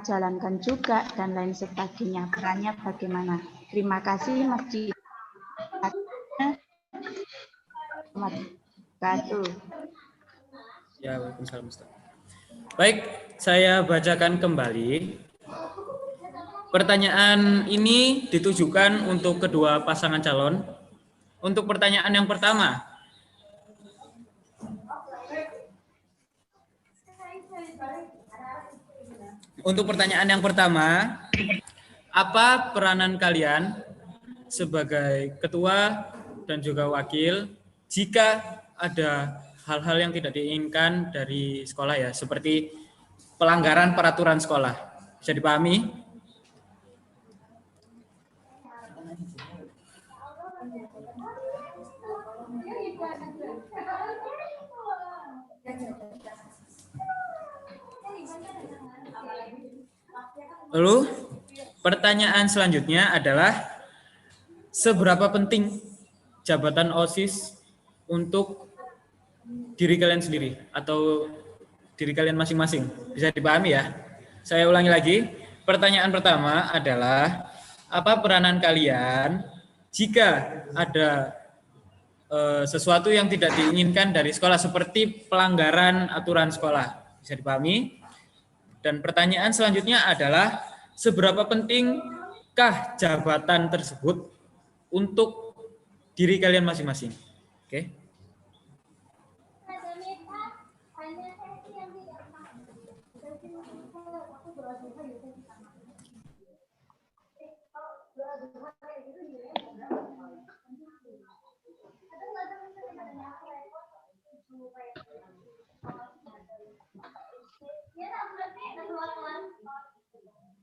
jalankan juga dan lain sebagainya. Perannya bagaimana? Terima kasih Mas Ji. Ya, waalaikumsalam Ustaz. Baik, saya bacakan kembali. Pertanyaan ini ditujukan untuk kedua pasangan calon. Untuk pertanyaan yang pertama, apa peranan kalian sebagai ketua dan juga wakil jika ada hal-hal yang tidak diinginkan dari sekolah ya, seperti pelanggaran peraturan sekolah? Bisa dipahami? Lalu pertanyaan selanjutnya adalah seberapa penting jabatan OSIS untuk diri kalian sendiri atau diri kalian masing-masing? Bisa dipahami ya? saya ulangi lagi. Pertanyaan pertama adalah, apa peranan kalian jika ada sesuatu yang tidak diinginkan dari sekolah, seperti pelanggaran aturan sekolah? Bisa dipahami? Dan pertanyaan selanjutnya adalah, seberapa pentingkah jabatan tersebut untuk diri kalian masing-masing? Oke.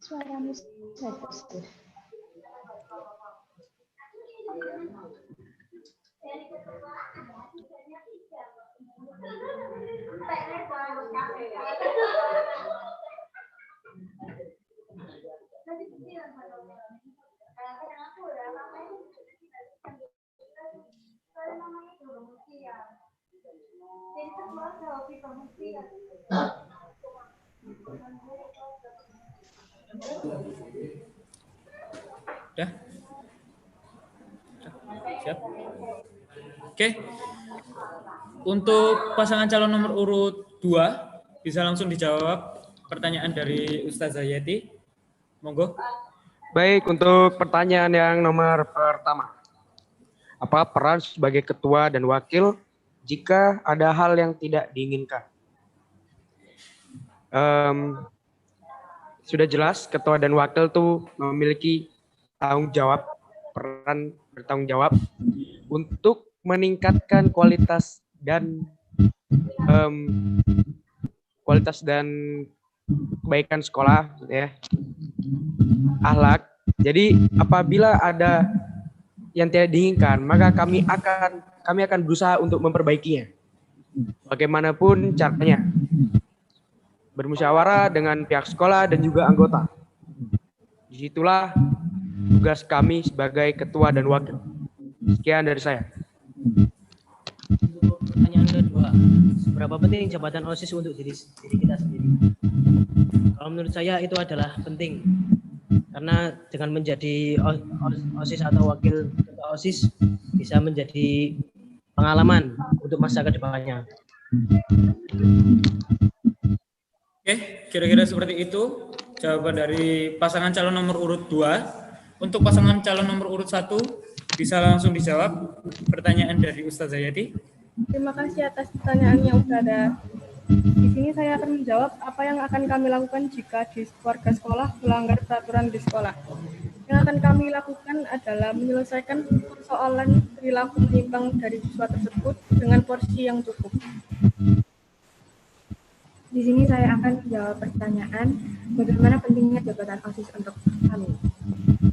Suaramu sedih. Udah? Siap? Oke. Untuk pasangan calon nomor urut 2, bisa langsung dijawab pertanyaan dari Ustazah Yeti. Monggo. Baik, untuk pertanyaan yang nomor pertama. Apa peran sebagai ketua dan wakil jika ada hal yang tidak diinginkan? Sudah jelas, ketua dan wakil tuh memiliki tanggung jawab, peran bertanggung jawab untuk meningkatkan kualitas dan kebaikan sekolah, ya, akhlak. Jadi apabila ada yang tidak diinginkan, maka kami akan berusaha untuk memperbaikinya. Bagaimanapun caranya, bermusyawarah dengan pihak sekolah dan juga anggota. Disitulah tugas kami sebagai ketua dan wakil. Sekian dari saya. Untuk pertanyaan kedua, seberapa penting jabatan OSIS untuk diri kita sendiri? Kalau menurut saya itu adalah penting, karena dengan menjadi OSIS atau wakil ketua OSIS bisa menjadi pengalaman untuk masa kedepannya. Oke, kira-kira seperti itu jawaban dari pasangan calon nomor urut 2. Untuk pasangan calon nomor urut 1, bisa langsung dijawab pertanyaan dari Ustazah Yati. Terima kasih atas pertanyaannya, Ustazah. Di sini saya akan menjawab apa yang akan kami lakukan jika di warga sekolah melanggar peraturan di sekolah. Yang akan kami lakukan adalah menyelesaikan persoalan perilaku menyimpang dari siswa tersebut dengan porsi yang cukup. Di sini saya akan menjawab pertanyaan bagaimana pentingnya jabatan OSIS untuk kami.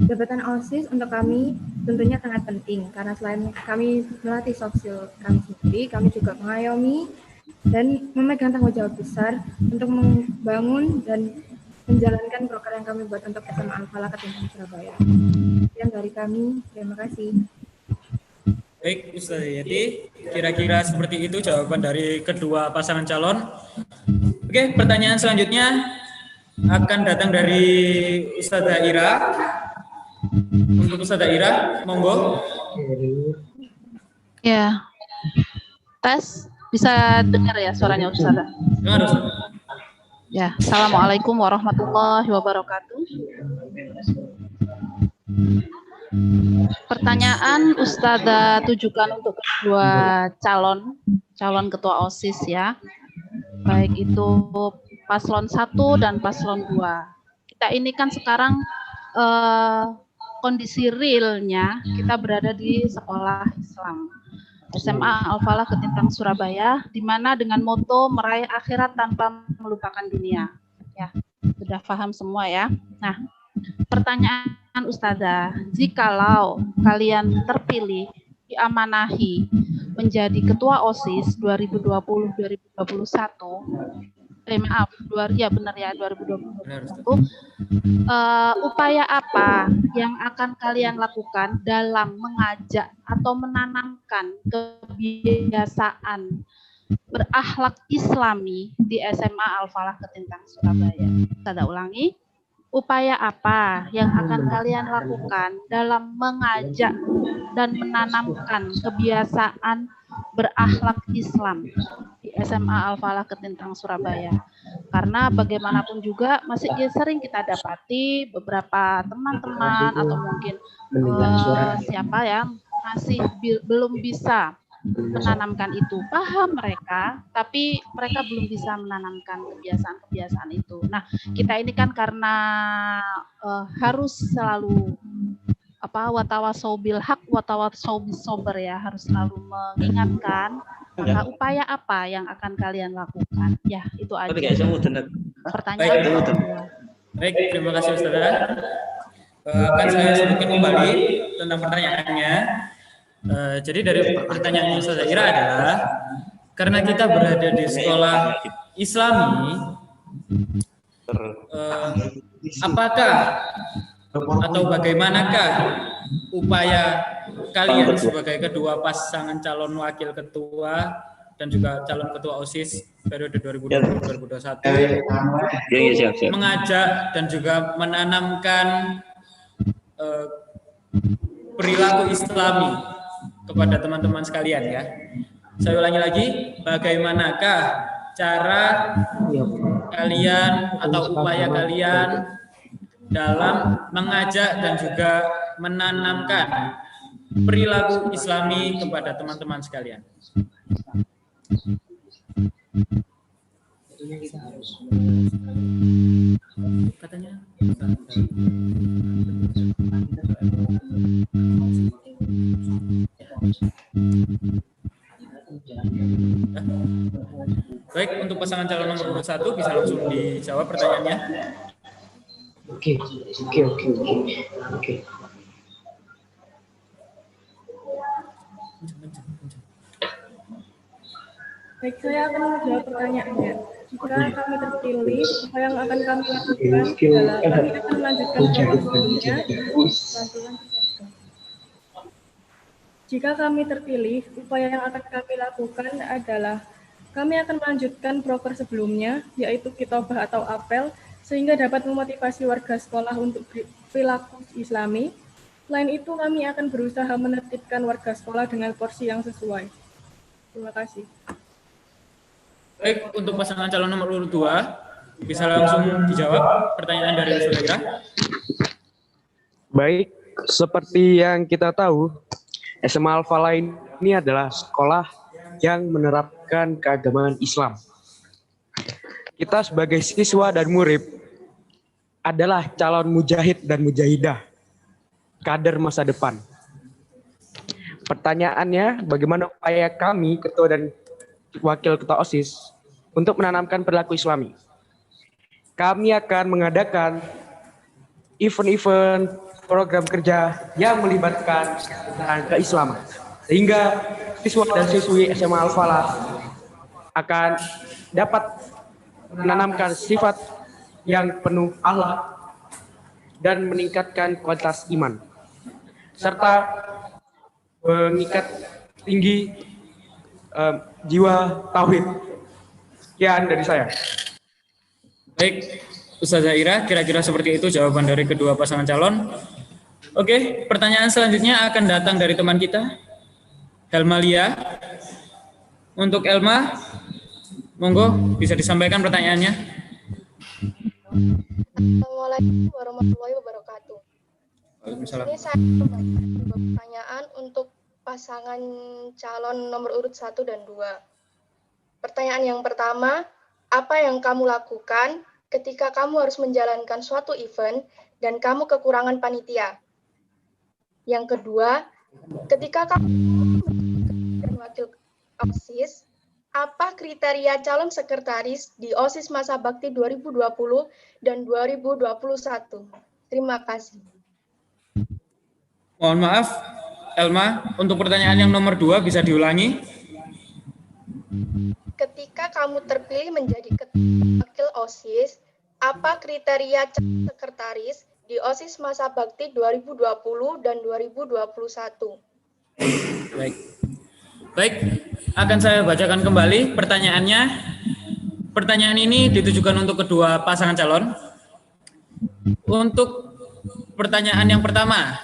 Jabatan OSIS untuk kami tentunya sangat penting karena selain kami melatih soft skill kami sendiri, kami juga mengayomi dan memegang tanggung jawab besar untuk membangun dan menjalankan program yang kami buat untuk SMA Al-Falah Ketinggian Surabaya. Sekian dari kami, terima kasih. Baik, Ustazah Yati, kira-kira seperti itu jawaban dari kedua pasangan calon. Oke, pertanyaan selanjutnya akan datang dari Ustazah Ira. Untuk Ustazah Ira, monggo. Ya, tes, bisa dengar ya suaranya Ustazah? Dengar, Ustazah. Ya, Assalamualaikum warahmatullahi wabarakatuh. Pertanyaan Ustazah tujukan untuk kedua calon ketua OSIS ya. Baik itu paslon 1 dan paslon 2. Kita ini kan sekarang kondisi realnya kita berada di sekolah Islam. SMA Al-Falah Ketintang Surabaya, di mana dengan moto meraih akhirat tanpa melupakan dunia. Ya, sudah paham semua ya. Nah, pertanyaan Ustazah, jikalau kalian terpilih diamanahi menjadi ketua OSIS 2020-2021, maaf, 2021, upaya apa yang akan kalian lakukan dalam mengajak atau menanamkan kebiasaan berakhlak Islami di SMA Al-Falah Ketintang Surabaya. Saya ulangi, upaya apa yang akan kalian lakukan dalam mengajak dan menanamkan kebiasaan berakhlak Islam di SMA Al-Falah Ketintang Surabaya? Karena bagaimanapun juga masih sering kita dapati beberapa teman-teman atau mungkin siapa yang masih belum bisa menanamkan itu. Paham mereka, tapi mereka belum bisa menanamkan kebiasaan-kebiasaan itu. Nah, kita ini kan karena harus selalu watawasau bil haq watawasau bis sabr ya, harus selalu mengingatkan. Maka upaya apa yang akan kalian lakukan? Ya, itu aja. Pertanyaan. Baik, terima kasih Ustazah. Akan saya sebutkan kembali tentang pertanyaannya. Jadi dari pertanyaannya Ustazah Ira adalah, karena kita berada di sekolah Islami, apakah atau bagaimanakah upaya kalian sebagai kedua pasangan calon wakil ketua dan juga calon ketua OSIS periode 2020-2021 mengajak dan juga menanamkan perilaku Islami kepada teman-teman sekalian ya. Saya ulangi lagi, bagaimanakah cara kalian atau upaya kalian dalam mengajak dan juga menanamkan perilaku Islami kepada teman-teman sekalian. Katanya baik, untuk pasangan calon nomor urut 1 bisa langsung dijawab pertanyaannya. Oke. Baik, saya akan menjawab pertanyaannya. Jika kami terpilih, apa yang akan kami lakukan adalah kami akan melanjutkan sebelumnya. Jika kami terpilih, upaya yang akan kami lakukan adalah kami akan melanjutkan proker sebelumnya, yaitu kitobah atau apel, sehingga dapat memotivasi warga sekolah untuk perilaku Islami. Selain itu, kami akan berusaha menertibkan warga sekolah dengan porsi yang sesuai. Terima kasih. Baik, untuk pasangan calon nomor urut 2, bisa langsung dijawab pertanyaan dari Saudara. Baik, seperti yang kita tahu, SMA Al-Falah ini adalah sekolah yang menerapkan keagamaan Islam. Kita sebagai siswa dan murid adalah calon mujahid dan mujahidah, kader masa depan. Pertanyaannya, bagaimana upaya kami, ketua dan wakil ketua OSIS, untuk menanamkan perilaku Islami? Kami akan mengadakan event-event program kerja yang melibatkan keislaman, sehingga siswa dan siswi SMA Al-Falah akan dapat menanamkan sifat yang penuh akhlak dan meningkatkan kualitas iman, serta mengikat tinggi jiwa tauhid. Sekian dari saya. Baik, Ustazah Ira, kira-kira seperti itu jawaban dari kedua pasangan calon. Oke, pertanyaan selanjutnya akan datang dari teman kita, Helma Lia. Untuk Elma, monggo bisa disampaikan pertanyaannya. Assalamualaikum warahmatullahi wabarakatuh. Waalaikumsalam. Ini saya membagikan pertanyaan untuk pasangan calon nomor urut 1 dan 2. Pertanyaan yang pertama, apa yang kamu lakukan ketika kamu harus menjalankan suatu event dan kamu kekurangan panitia? Yang kedua, ketika kamu dan wakil OSIS, apa kriteria calon sekretaris di OSIS Masa Bakti 2020 dan 2021? Terima kasih. Mohon maaf, Elma, untuk pertanyaan yang nomor 2 bisa diulangi. Ketika kamu terpilih menjadi wakil OSIS, apa kriteria calon sekretaris di OSIS Masa Bakti 2020 dan 2021? Baik. Baik, akan saya bacakan kembali pertanyaannya. Pertanyaan ini ditujukan untuk kedua pasangan calon. Untuk pertanyaan yang pertama,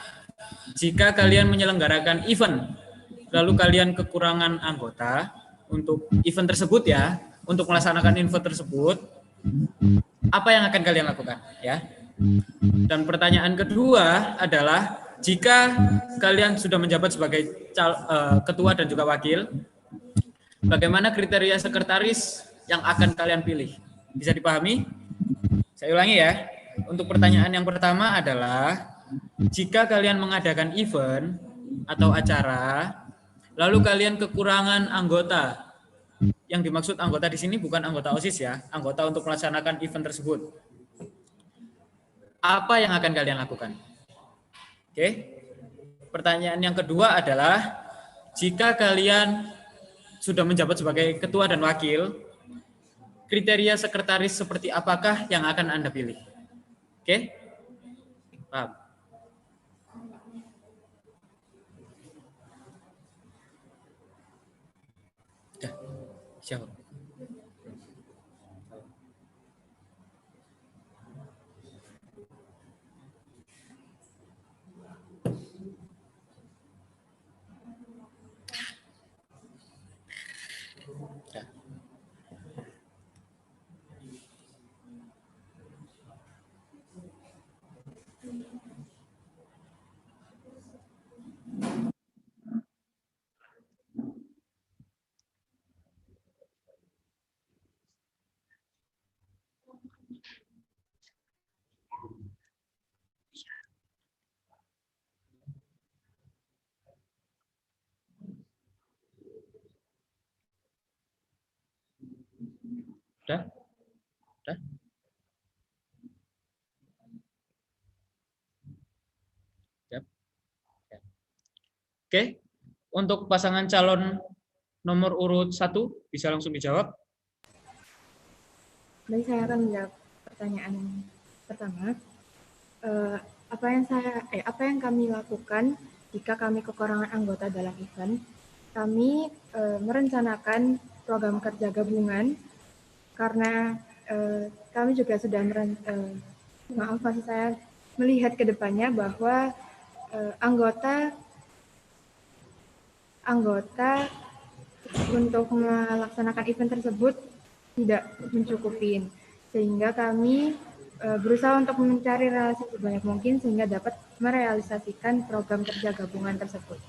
jika kalian menyelenggarakan event, lalu kalian kekurangan anggota untuk event tersebut ya, untuk melaksanakan event tersebut, apa yang akan kalian lakukan ya? Dan pertanyaan kedua adalah, jika kalian sudah menjabat sebagai ketua dan juga wakil, bagaimana kriteria sekretaris yang akan kalian pilih? Bisa dipahami? Saya ulangi ya. Untuk pertanyaan yang pertama adalah, jika kalian mengadakan event atau acara, lalu kalian kekurangan anggota. Yang dimaksud anggota di sini bukan anggota OSIS ya, anggota untuk melaksanakan event tersebut. Apa yang akan kalian lakukan? Oke. Pertanyaan yang kedua adalah, jika kalian sudah menjabat sebagai ketua dan wakil, kriteria sekretaris seperti apakah yang akan Anda pilih? Oke? Paham? Ya, siapa? Udah? Udah? Siap. Oke, untuk pasangan calon nomor urut 1 bisa langsung dijawab. Baik, saya akan menjawab pertanyaan pertama. Apa yang kami lakukan jika kami kekurangan anggota dalam event? Kami merencanakan program kerja gabungan karena kami juga sudah melihat ke depannya bahwa anggota untuk melaksanakan event tersebut tidak mencukupi, sehingga kami berusaha untuk mencari relasi sebanyak mungkin sehingga dapat merealisasikan program kerja gabungan tersebut.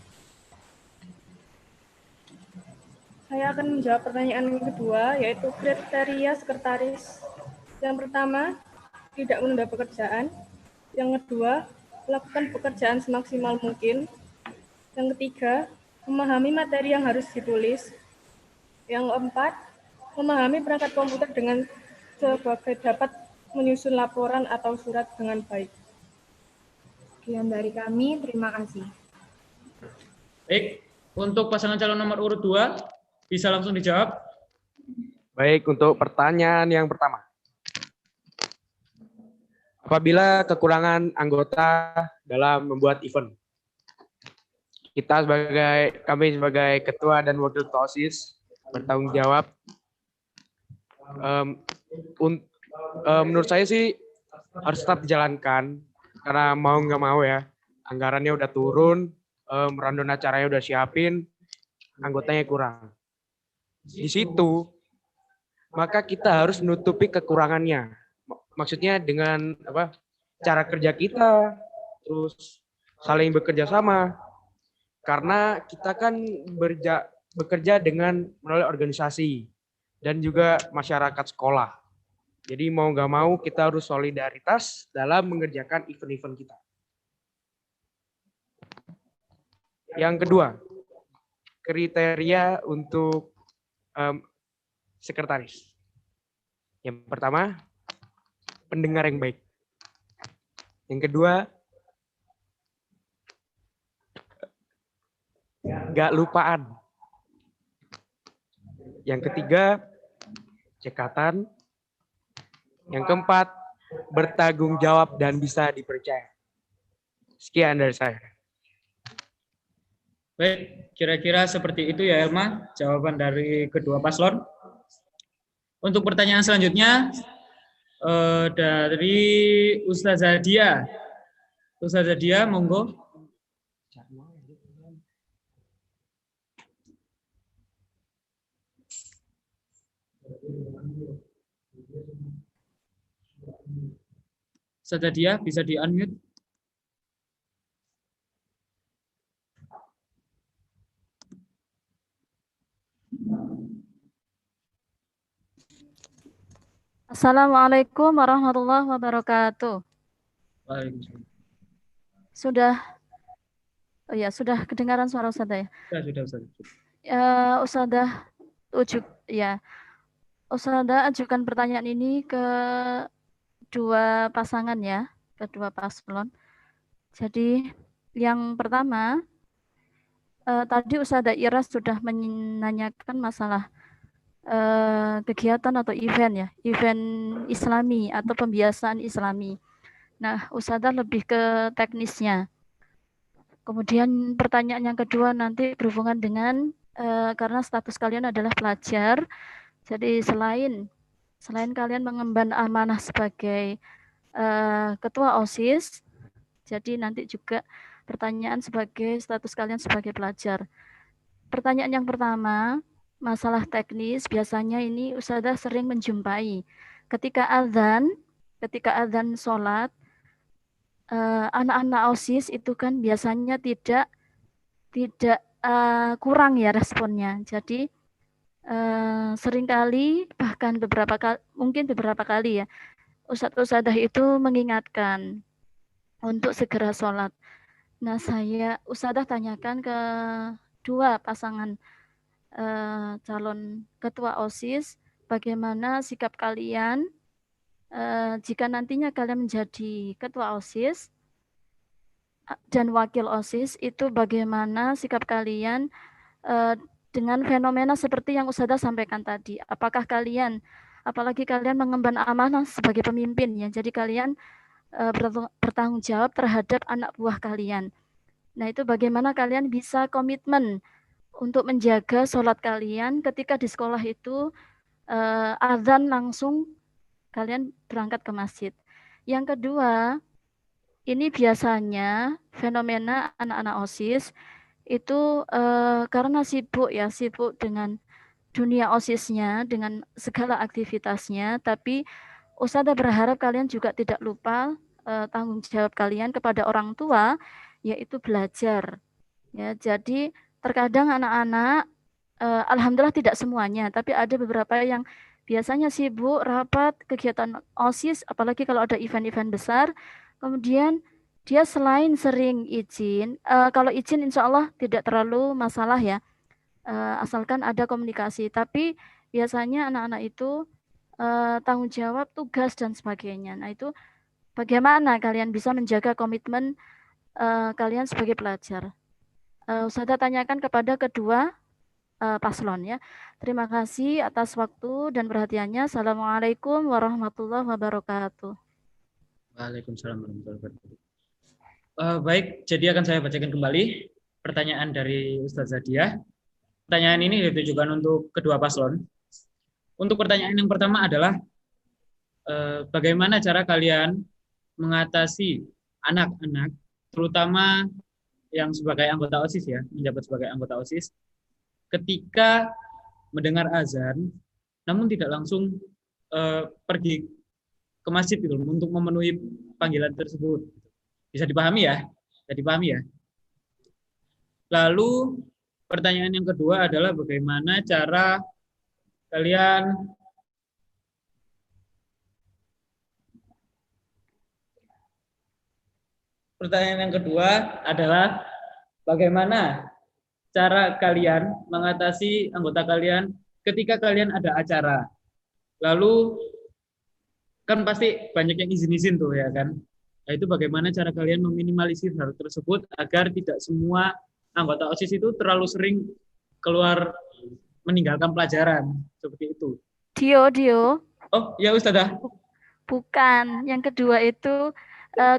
Saya akan menjawab pertanyaan yang kedua, yaitu kriteria sekretaris. Yang pertama, tidak menunda pekerjaan. Yang kedua, lakukan pekerjaan semaksimal mungkin. Yang ketiga, memahami materi yang harus ditulis. Yang keempat, memahami perangkat komputer dengan sebagai dapat menyusun laporan atau surat dengan baik. Sekian dari kami, terima kasih. Baik, untuk pasangan calon nomor urut 2, bisa langsung dijawab. Baik, untuk pertanyaan yang pertama. Apabila kekurangan anggota dalam membuat event, kami sebagai ketua dan wakil ketua OSIS bertanggung jawab. Menurut saya sih harus tetap dijalankan, karena mau nggak mau ya, anggarannya udah turun, rundown acaranya udah siapin, anggotanya kurang. Di situ, maka kita harus menutupi kekurangannya. Maksudnya dengan cara kerja kita, terus saling bekerja sama. Karena kita kan bekerja dengan melalui organisasi dan juga masyarakat sekolah. Jadi mau nggak mau kita harus solidaritas dalam mengerjakan event-event kita. Yang kedua, kriteria untuk sekretaris. Yang pertama, pendengar yang baik. Yang kedua, nggak lupaan. Yang ketiga, cekatan. Yang keempat, bertanggung jawab dan bisa dipercaya. Sekian dari saya. Baik, kira-kira seperti itu ya Elma, jawaban dari kedua paslon. Untuk pertanyaan selanjutnya dari Ustazah Dia. Ustazah Dia, monggo. Ustazah Dia, bisa di-unmute. Assalamualaikum warahmatullahi wabarakatuh. Waalaikumsalam. Sudah kedengaran suara Ustadzah ya? Sudah. Ustadzah Ustadzah ajukan pertanyaan ini ke dua pasangan ya, kedua paslon. Jadi yang pertama, tadi Ustadzah Ira sudah menanyakan masalah kegiatan atau event ya, event Islami atau pembiasaan Islami. Nah, Ustadzah lebih ke teknisnya. Kemudian pertanyaan yang kedua nanti berhubungan dengan karena status kalian adalah pelajar, jadi selain kalian mengemban amanah sebagai ketua OSIS, jadi nanti juga pertanyaan sebagai status kalian sebagai pelajar. Pertanyaan yang pertama, masalah teknis, biasanya ini Ustadzah sering menjumpai ketika azan sholat, anak-anak OSIS itu kan biasanya tidak kurang ya responnya. Jadi seringkali bahkan mungkin beberapa kali ya Ustadzah itu mengingatkan untuk segera sholat. Nah, Ustadzah tanyakan ke dua pasangan calon ketua OSIS, bagaimana sikap kalian jika nantinya kalian menjadi ketua OSIS dan wakil OSIS, itu bagaimana sikap kalian dengan fenomena seperti yang Ustadzah sampaikan tadi. Apalagi kalian mengemban amanah sebagai pemimpin ya, jadi kalian bertanggung jawab terhadap anak buah kalian. Nah, itu bagaimana kalian bisa komitmen untuk menjaga sholat kalian ketika di sekolah itu azan langsung kalian berangkat ke masjid. Yang kedua, ini biasanya fenomena anak-anak OSIS itu karena sibuk dengan dunia OSISnya, dengan segala aktivitasnya, tapi Ustadzah berharap kalian juga tidak lupa tanggung jawab kalian kepada orang tua, yaitu belajar. Ya, jadi terkadang anak-anak, alhamdulillah tidak semuanya, tapi ada beberapa yang biasanya sibuk rapat kegiatan OSIS, apalagi kalau ada event-event besar. Kemudian dia selain sering izin, kalau izin insya Allah tidak terlalu masalah ya, asalkan ada komunikasi. Tapi biasanya anak-anak itu tanggung jawab tugas dan sebagainya. Nah, itu bagaimana kalian bisa menjaga komitmen kalian sebagai pelajar? Ustadzah tanyakan kepada kedua paslon ya. Terima kasih atas waktu dan perhatiannya. Assalamualaikum warahmatullahi wabarakatuh. Waalaikumsalam warahmatullahi wabarakatuh. Baik, jadi akan saya bacakan kembali pertanyaan dari Ustazah Dia. Pertanyaan ini ditujukan untuk kedua paslon. Untuk pertanyaan yang pertama adalah bagaimana cara kalian mengatasi anak-anak, terutama yang sebagai anggota OSIS ya, menjabat sebagai anggota OSIS, ketika mendengar azan, namun tidak langsung pergi ke masjid gitu, untuk memenuhi panggilan tersebut. Bisa dipahami ya? Bisa dipahami ya? Lalu pertanyaan yang kedua adalah bagaimana cara kalian Pertanyaan yang kedua adalah bagaimana cara kalian mengatasi anggota kalian ketika kalian ada acara. Lalu kan pasti banyak yang izin-izin tuh ya kan. Nah, itu bagaimana cara kalian meminimalisir hal tersebut agar tidak semua anggota OSIS itu terlalu sering keluar meninggalkan pelajaran seperti itu. Dio. Oh, ya Ustadzah. Bukan, yang kedua itu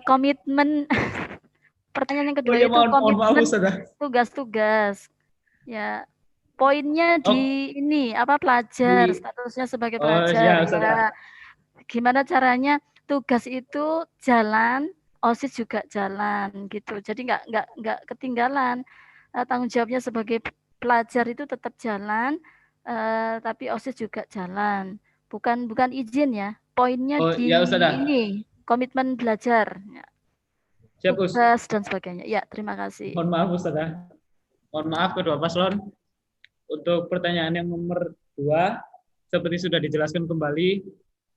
komitmen pertanyaan yang Oh kedua iya, itu mohon maaf komitmen Ustazah. tugas-tugas. Ya, poinnya Oh, di ini apa pelajar, di statusnya sebagai oh ya pelajar. Ustazah. Ya, gimana caranya tugas itu jalan, OSIS juga jalan gitu. Jadi nggak ketinggalan. Tanggung jawabnya sebagai pelajar itu tetap jalan, tapi OSIS juga jalan. Bukan izin ya. Poinnya Oh di ya Ustazah. ini komitmen belajar, ya, Siap Us. tugas dan sebagainya. Ya, terima kasih. Mohon maaf Ustazah. Mohon maaf kedua paslon. Untuk pertanyaan yang nomor 2, seperti sudah dijelaskan kembali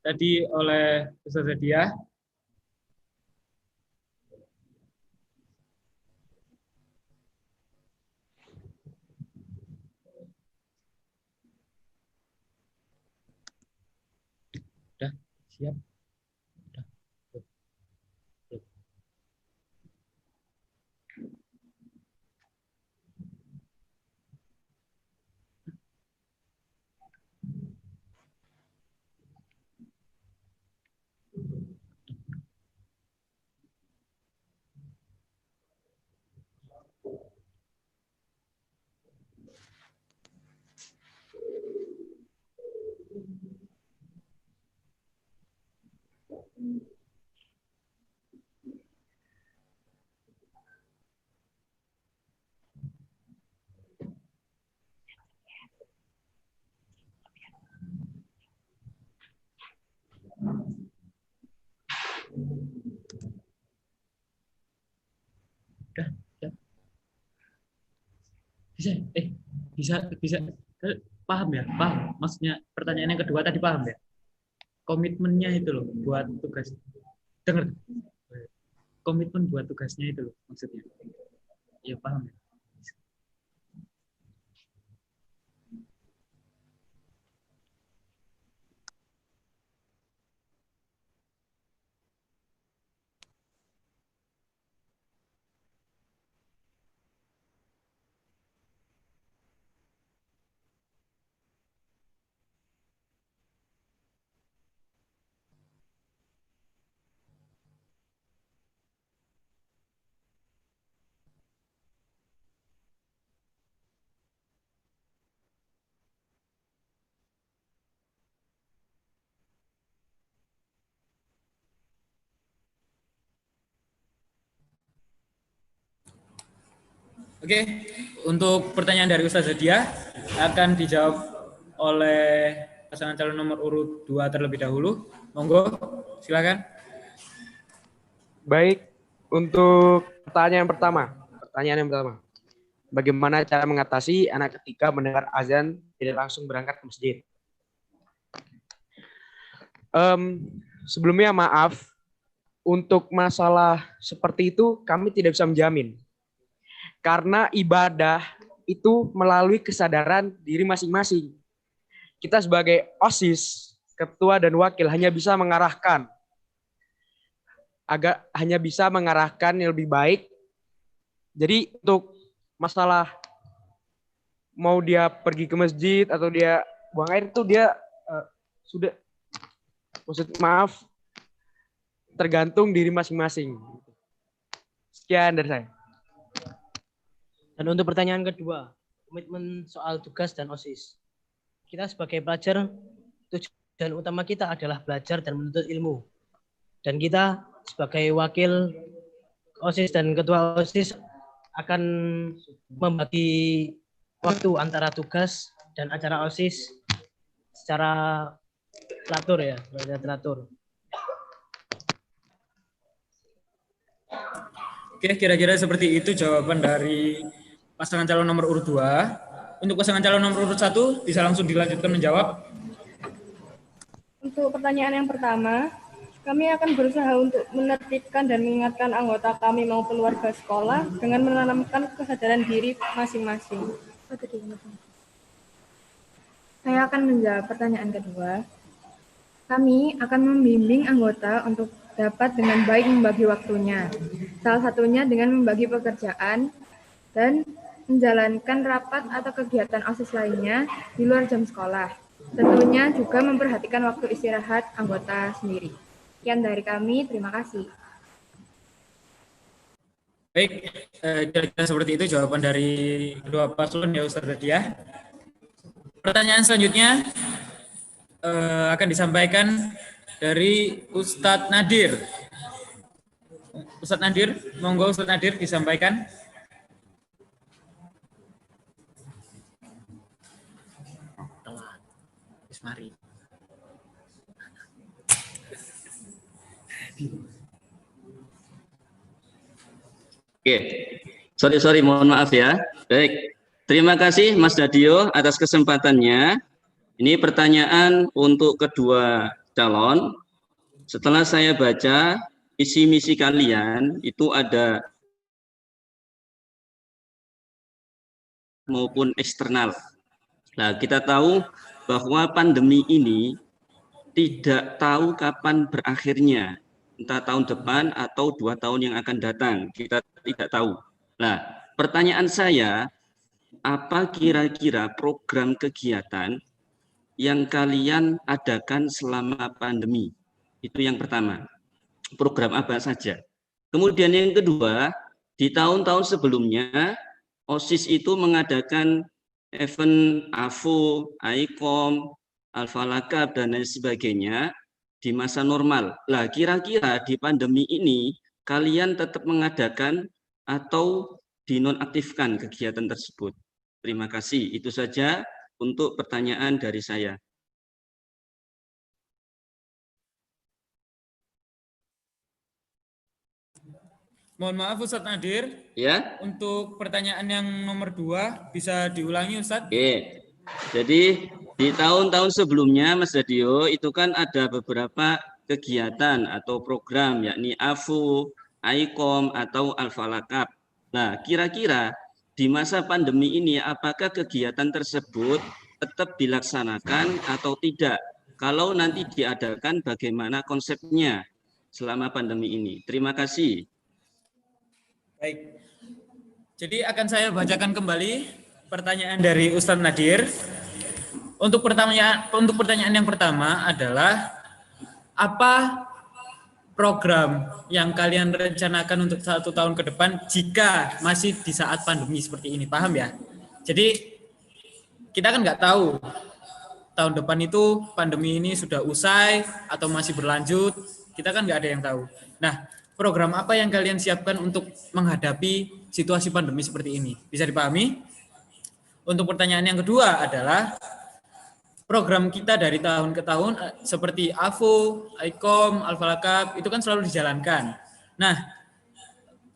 tadi oleh Ustazah Diah. Udah, siap. Udah. Udah. Bisa paham ya? Paham. Maksudnya pertanyaan yang kedua tadi paham ya? Komitmennya itu loh buat tugas. Dengar. Komitmen buat tugasnya itu loh maksudnya. Ya paham ya? Oke, untuk pertanyaan dari Ustazah Diah akan dijawab oleh pasangan calon nomor urut 2 terlebih dahulu. Monggo, silakan. Baik, untuk pertanyaan yang pertama. Bagaimana cara mengatasi anak ketika mendengar azan tidak langsung berangkat ke masjid? Sebelumnya maaf, untuk masalah seperti itu kami tidak bisa menjamin. Karena ibadah itu melalui kesadaran diri masing-masing. Kita sebagai OSIS, ketua dan wakil hanya bisa mengarahkan yang lebih baik. Jadi untuk masalah mau dia pergi ke masjid atau dia buang air itu dia tergantung diri masing-masing. Sekian dari saya. Dan untuk pertanyaan kedua, komitmen soal tugas dan OSIS. Kita sebagai pelajar, tujuan utama kita adalah belajar dan menuntut ilmu. Dan kita sebagai wakil OSIS dan ketua OSIS akan membagi waktu antara tugas dan acara OSIS secara teratur. Oke, kira-kira seperti itu jawaban dari pasangan calon nomor urut 2. Untuk pasangan calon nomor urut 1 bisa langsung dilanjutkan menjawab. Untuk pertanyaan yang pertama, kami akan berusaha untuk menertibkan dan mengingatkan anggota kami maupun warga sekolah dengan menanamkan kesadaran diri masing-masing. Saya akan menjawab pertanyaan kedua. Kami akan membimbing anggota untuk dapat dengan baik membagi waktunya. Salah satunya dengan membagi pekerjaan dan menjalankan rapat atau kegiatan OSIS lainnya di luar jam sekolah. Tentunya juga memperhatikan waktu istirahat anggota sendiri. Sekian dari kami, terima kasih. Baik, kira-kira seperti itu jawaban dari kedua paslon ya Ustaz Hadiah. Pertanyaan selanjutnya akan disampaikan dari Ustadz Nadir. Ustadz Nadir, monggo Ustadz Nadir disampaikan. Mari. Oke, sorry, mohon maaf ya. Baik, terima kasih Mas Dadio atas kesempatannya. Ini pertanyaan untuk kedua calon. Setelah saya baca visi misi kalian itu ada maupun eksternal. Nah, kita tahu bahwa pandemi ini tidak tahu kapan berakhirnya, entah tahun depan atau 2 tahun yang akan datang, kita tidak tahu. Nah, pertanyaan saya, apa kira-kira program kegiatan yang kalian adakan selama pandemi? Itu yang pertama. Program apa saja? Kemudian yang kedua, di tahun-tahun sebelumnya, OSIS itu mengadakan event AFO, ICOM, Al-Falakab, dan lain sebagainya di masa normal. Lah, kira-kira di pandemi ini kalian tetap mengadakan atau dinonaktifkan kegiatan tersebut? Terima kasih. Itu saja untuk pertanyaan dari saya. Mohon maaf Ustadz Nadir. Ya. Untuk pertanyaan yang nomor 2 bisa diulangi Ustadz. Oke. Jadi di tahun-tahun sebelumnya Mas Dadio itu kan ada beberapa kegiatan atau program yakni AFO, ICOM atau Al-Falakab. Nah, kira-kira di masa pandemi ini apakah kegiatan tersebut tetap dilaksanakan atau tidak? Kalau nanti diadakan bagaimana konsepnya selama pandemi ini? Terima kasih. Baik. Jadi akan saya bacakan kembali pertanyaan dari Ustadz Nadir. Untuk pertanyaan yang pertama adalah apa program yang kalian rencanakan untuk 1 tahun ke depan jika masih di saat pandemi seperti ini? Paham ya? Jadi kita kan nggak tahu tahun depan itu pandemi ini sudah usai atau masih berlanjut. Kita kan nggak ada yang tahu. Nah, program apa yang kalian siapkan untuk menghadapi situasi pandemi seperti ini? Bisa dipahami? Untuk pertanyaan yang kedua adalah program kita dari tahun ke tahun seperti AFO, ICOM, Al-Falakab itu kan selalu dijalankan. Nah,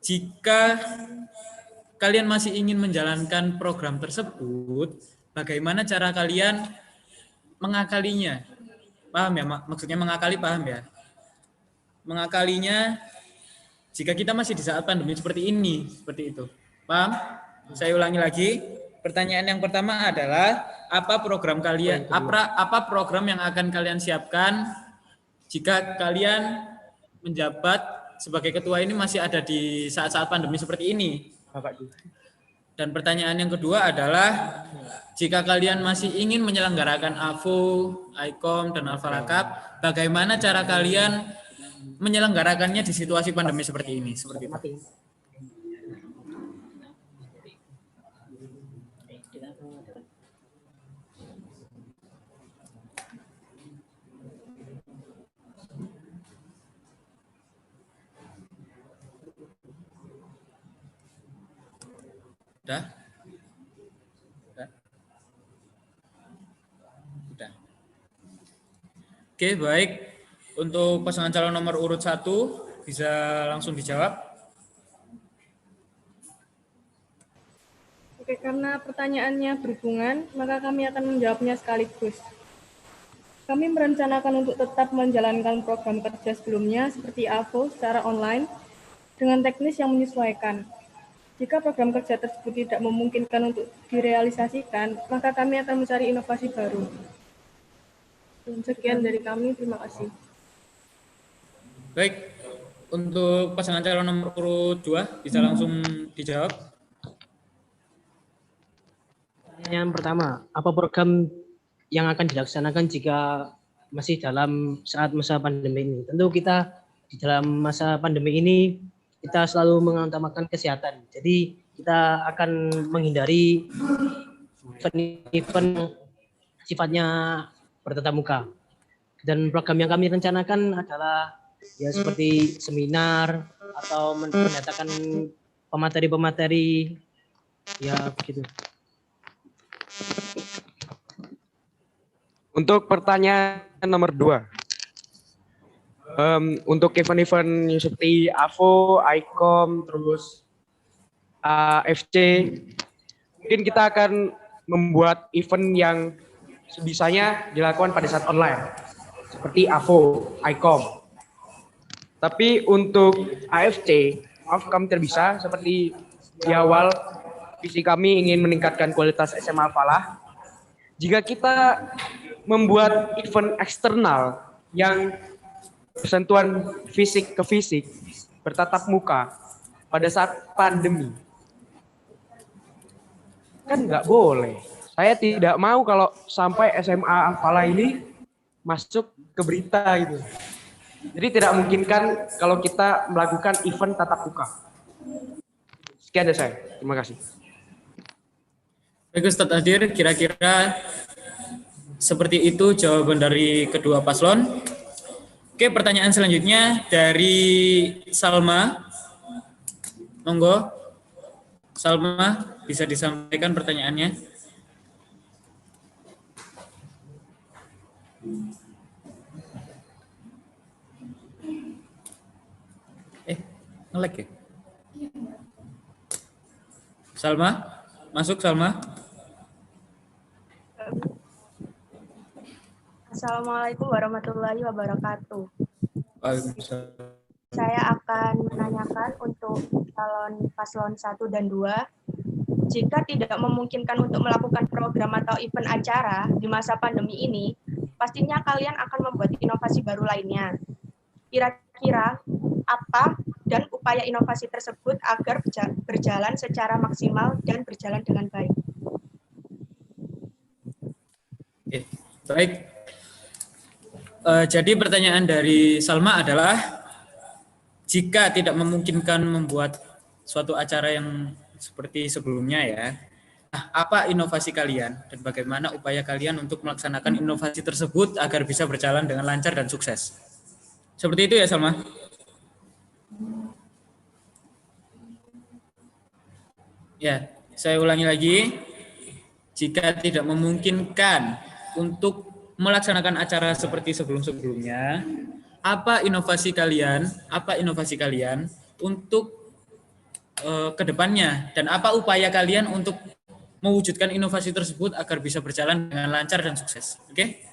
jika kalian masih ingin menjalankan program tersebut, bagaimana cara kalian mengakalinya? Paham ya? Maksudnya mengakali, paham ya? Mengakalinya jika kita masih di saat pandemi seperti ini, seperti itu. Paham? Saya ulangi lagi. Pertanyaan yang pertama adalah apa program kalian, apa program yang akan kalian siapkan jika kalian menjabat sebagai ketua ini masih ada di saat-saat pandemi seperti ini. Dan pertanyaan yang kedua adalah jika kalian masih ingin menyelenggarakan AFO, ICOM, dan Al-Falakab, bagaimana cara kalian menyelenggarakannya di situasi pandemi seperti ini? Seperti itu. Udah? Udah. Oke, baik. Untuk pasangan calon nomor urut 1 bisa langsung dijawab. Oke, karena pertanyaannya berhubungan, maka kami akan menjawabnya sekaligus. Kami merencanakan untuk tetap menjalankan program kerja sebelumnya seperti AFO secara online dengan teknis yang menyesuaikan. Jika program kerja tersebut tidak memungkinkan untuk direalisasikan, maka kami akan mencari inovasi baru. Sekian dari kami, terima kasih. Baik, untuk pasangan calon nomor urut 2 bisa langsung dijawab. Yang pertama, apa program yang akan dilaksanakan jika masih dalam saat masa pandemi ini? Tentu kita di dalam masa pandemi ini kita selalu mengutamakan kesehatan. Jadi kita akan menghindari event-event sifatnya bertatap muka. Dan program yang kami rencanakan adalah ya seperti seminar atau mendatangkan pemateri-pemateri, ya begitu. Untuk pertanyaan nomor 2. Untuk event-event seperti AFO, ICOM, terus AFC, mungkin kita akan membuat event yang sebisanya dilakukan pada saat online, seperti AFO, ICOM. Tapi untuk AFC, maaf kami tidak bisa, seperti di awal, visi kami ingin meningkatkan kualitas SMA Al-Falah. Jika kita membuat event eksternal yang bersentuhan fisik ke fisik, bertatap muka pada saat pandemi, kan nggak boleh. Saya tidak mau kalau sampai SMA Al-Falah ini masuk ke berita gitu. Jadi tidak memungkinkan kalau kita melakukan event tatap muka. Sekian dari saya. Terima kasih. Baik Ustadz Adhir, kira-kira seperti itu jawaban dari kedua paslon. Oke, pertanyaan selanjutnya dari Salma. Monggo, Salma bisa disampaikan pertanyaannya. Nge-lag ya? Salma, masuk Salma. Assalamualaikum warahmatullahi wabarakatuh. Waalaikumsalam. Saya akan menanyakan untuk calon paslon 1 dan 2, jika tidak memungkinkan untuk melakukan program atau event acara di masa pandemi ini, pastinya kalian akan membuat inovasi baru lainnya. Kira-kira apa dan upaya inovasi tersebut agar berjalan secara maksimal dan berjalan dengan baik? Oke, baik. Jadi pertanyaan dari Salma adalah, jika tidak memungkinkan membuat suatu acara yang seperti sebelumnya ya, apa inovasi kalian dan bagaimana upaya kalian untuk melaksanakan inovasi tersebut agar bisa berjalan dengan lancar dan sukses? Seperti itu ya Salma? Ya, saya ulangi lagi. Jika tidak memungkinkan untuk melaksanakan acara seperti sebelum-sebelumnya, apa inovasi kalian untuk ke depannya, dan apa upaya kalian untuk mewujudkan inovasi tersebut agar bisa berjalan dengan lancar dan sukses? Oke?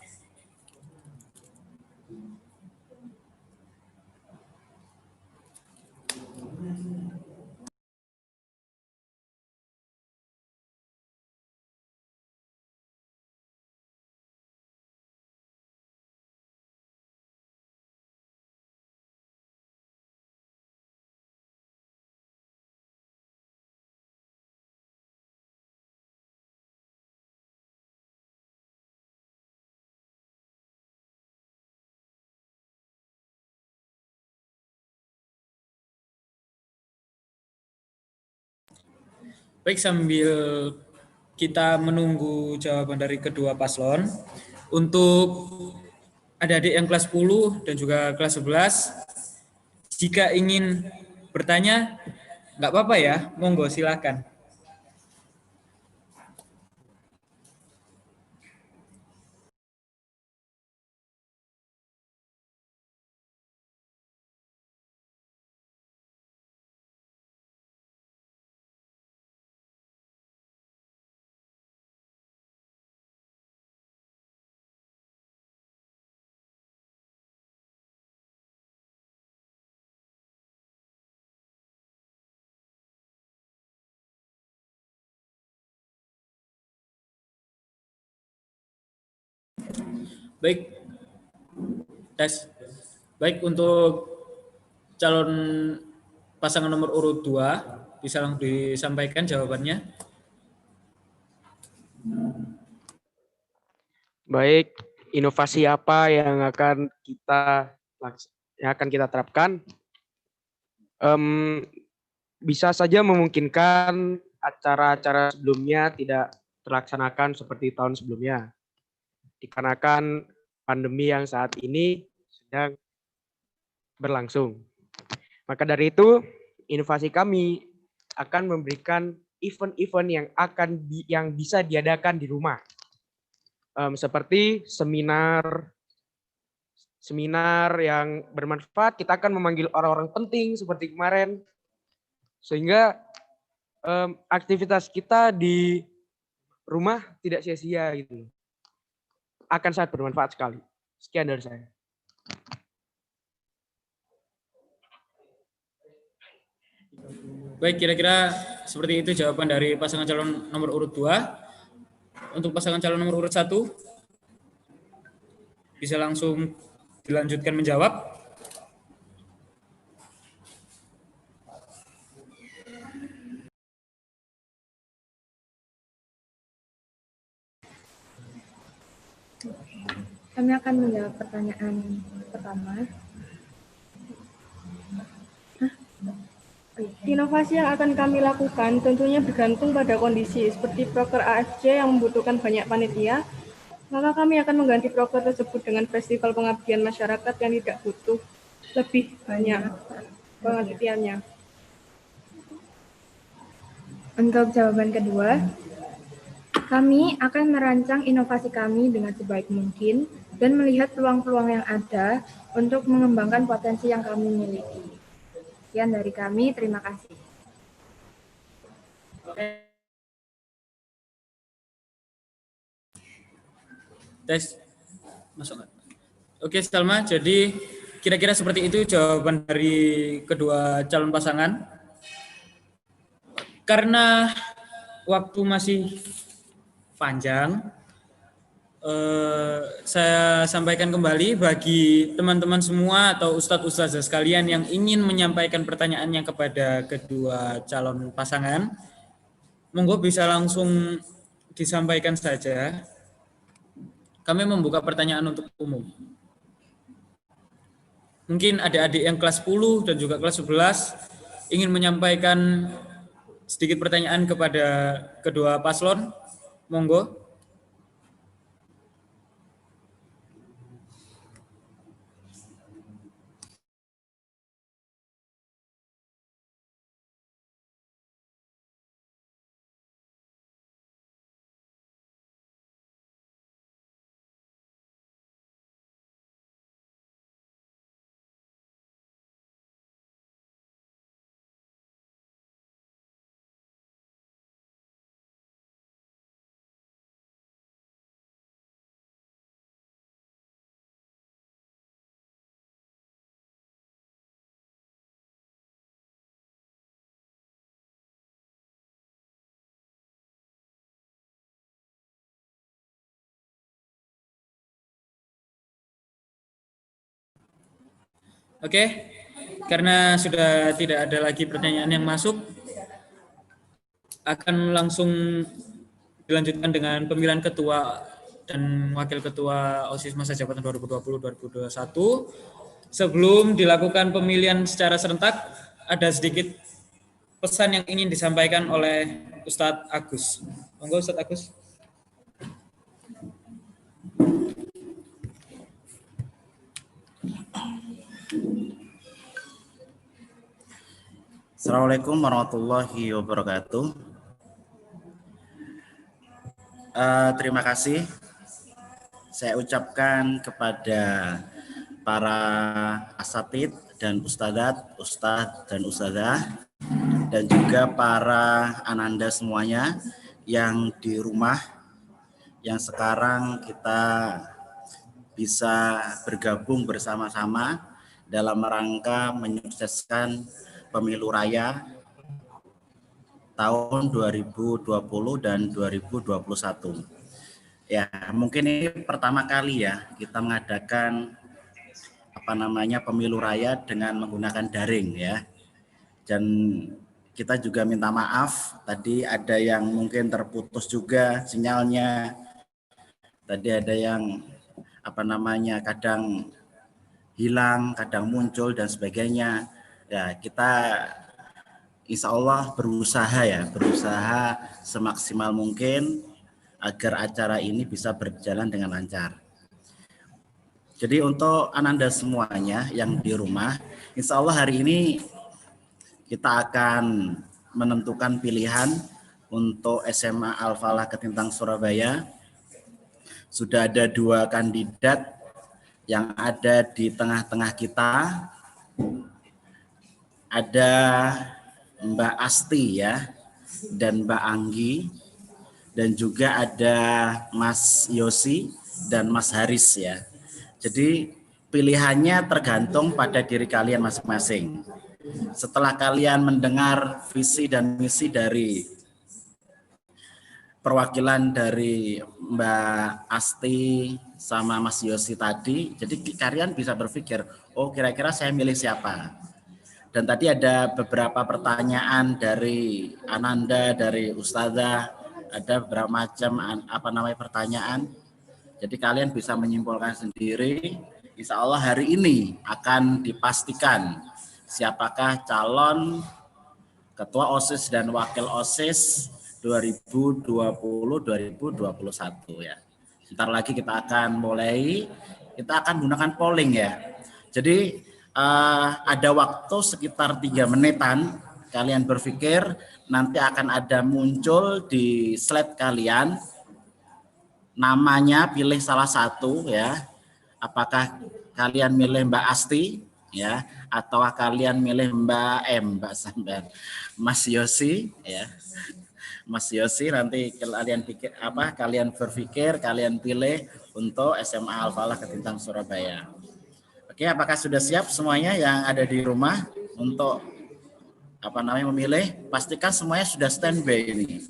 Baik, sambil kita menunggu jawaban dari kedua paslon, untuk adik-adik yang kelas 10 dan juga kelas 11, jika ingin bertanya, nggak apa-apa ya, monggo silakan. Baik, tes. Baik, untuk calon pasangan nomor urut 2, bisa langsung disampaikan jawabannya. Baik, inovasi apa yang akan kita terapkan? bisa saja memungkinkan acara-acara sebelumnya tidak terlaksanakan seperti tahun sebelumnya, dikarenakan pandemi yang saat ini sedang berlangsung. Maka dari itu, inovasi kami akan memberikan event-event yang bisa diadakan di rumah, seperti seminar yang bermanfaat. Kita akan memanggil orang-orang penting seperti kemarin, sehingga aktivitas kita di rumah tidak sia-sia gitu. Akan sangat bermanfaat sekali. Sekian dari saya. Baik, kira-kira seperti itu jawaban dari pasangan calon nomor urut 2. Untuk pasangan calon nomor urut 1, bisa langsung dilanjutkan menjawab. Kami akan menjawab pertanyaan pertama. Inovasi yang akan kami lakukan tentunya bergantung pada kondisi, seperti proker AFC yang membutuhkan banyak panitia, maka kami akan mengganti proker tersebut dengan festival pengabdian masyarakat yang tidak butuh lebih banyak penelitiannya. Untuk jawaban kedua, kami akan merancang inovasi kami dengan sebaik mungkin dan melihat peluang-peluang yang ada untuk mengembangkan potensi yang kami miliki. Sekian dari kami, terima kasih. Tes. Masuk nggak? Oke, Salma. Jadi kira-kira seperti itu jawaban dari kedua calon pasangan. Karena waktu masih panjang, saya sampaikan kembali bagi teman-teman semua atau ustadz-ustadzah sekalian yang ingin menyampaikan pertanyaannya kepada kedua calon pasangan, monggo bisa langsung disampaikan saja. Kami membuka pertanyaan untuk umum. Mungkin adik-adik yang kelas 10 dan juga kelas 11 ingin menyampaikan sedikit pertanyaan kepada kedua paslon, monggo. Oke, karena sudah tidak ada lagi pertanyaan yang masuk, akan langsung dilanjutkan dengan pemilihan ketua dan wakil ketua OSIS masa jabatan 2020-2021. Sebelum dilakukan pemilihan secara serentak, ada sedikit pesan yang ingin disampaikan oleh Ustadz Agus. Monggo Ustadz Agus. Assalamualaikum warahmatullahi wabarakatuh. Terima kasih saya ucapkan kepada para asatidz dan ustadz dan ustadzah, dan juga para ananda semuanya yang di rumah, yang sekarang kita bisa bergabung bersama-sama dalam rangka menyukseskan Pemilu Raya tahun 2020 dan 2021. Ya, mungkin ini pertama kali ya kita mengadakan Pemilu Raya dengan menggunakan daring ya. Dan kita juga minta maaf, tadi ada yang mungkin terputus juga sinyalnya. Tadi ada yang kadang hilang, kadang muncul dan sebagainya. Ya, kita insya Allah berusaha semaksimal mungkin agar acara ini bisa berjalan dengan lancar. Jadi untuk Ananda semuanya yang di rumah, insya Allah hari ini kita akan menentukan pilihan untuk SMA Al-Falah Ketintang Surabaya. Sudah ada 2 kandidat yang ada di tengah-tengah kita. Ada Mbak Asti ya, dan Mbak Anggi, dan juga ada Mas Yosi dan Mas Haris ya. Jadi pilihannya tergantung pada diri kalian masing-masing. Setelah kalian mendengar visi dan misi dari perwakilan dari Mbak Asti sama Mas Yosi tadi, jadi kalian bisa berpikir, oh kira-kira saya milih siapa. Dan tadi ada beberapa pertanyaan dari Ananda, dari Ustazah, ada beberapa macam pertanyaan. Jadi kalian bisa menyimpulkan sendiri. Insya Allah hari ini akan dipastikan siapakah calon Ketua OSIS dan Wakil OSIS 2020-2021 ya. Sebentar lagi kita akan mulai, kita akan menggunakan polling ya. Jadi ada waktu sekitar 3 menitan, kalian berpikir, nanti akan ada muncul di slide kalian namanya, pilih salah satu ya. Apakah kalian milih Mbak Asti ya, atau kalian milih Mas Yosi ya. Mas Yosi, nanti kalian pikir kalian berpikir, kalian pilih untuk SMA Al-Falah Ketintang Surabaya. Oke, apakah sudah siap semuanya yang ada di rumah untuk memilih? Pastikan semuanya sudah standby ini.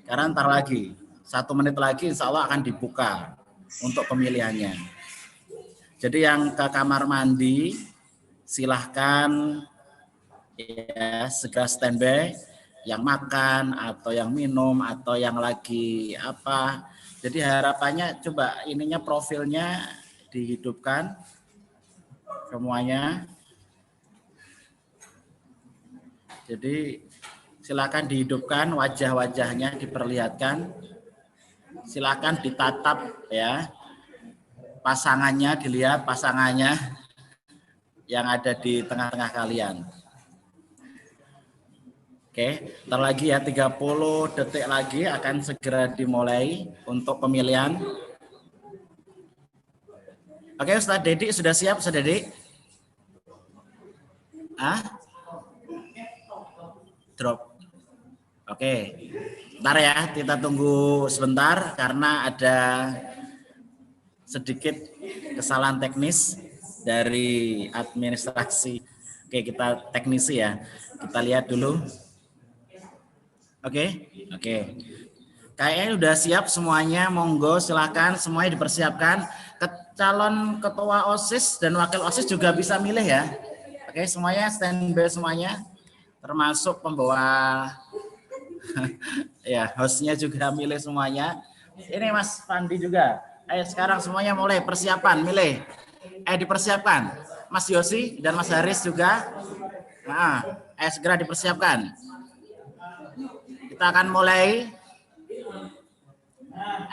Karena ntar lagi 1 menit lagi insya Allah akan dibuka untuk pemilihannya. Jadi yang ke kamar mandi silahkan ya segera standby. Yang makan atau yang minum atau yang lagi apa. Jadi harapannya coba ininya profilnya dihidupkan semuanya. Jadi silakan dihidupkan, wajah-wajahnya diperlihatkan. Silakan ditatap ya. Pasangannya dilihat, pasangannya yang ada di tengah-tengah kalian. Oke, ntar lagi ya 30 detik lagi akan segera dimulai untuk pemilihan. Oke, Ustaz Dedi sudah siap, Ustaz Dedi? Drop. Oke, ntar ya kita tunggu sebentar karena ada sedikit kesalahan teknis dari administrasi. Oke, kita teknisi ya. Kita lihat dulu. Oke. Kayaknya udah siap semuanya, monggo silakan semuanya dipersiapkan. Calon ketua OSIS dan wakil OSIS juga bisa milih ya. Oke, semuanya standby semuanya, termasuk pembawa ya, hostnya juga milih semuanya. Ini Mas Fandi juga. Ayo sekarang semuanya mulai persiapan milih. Dipersiapkan. Mas Yosi dan Mas Haris juga. Segera dipersiapkan. Kita akan mulai.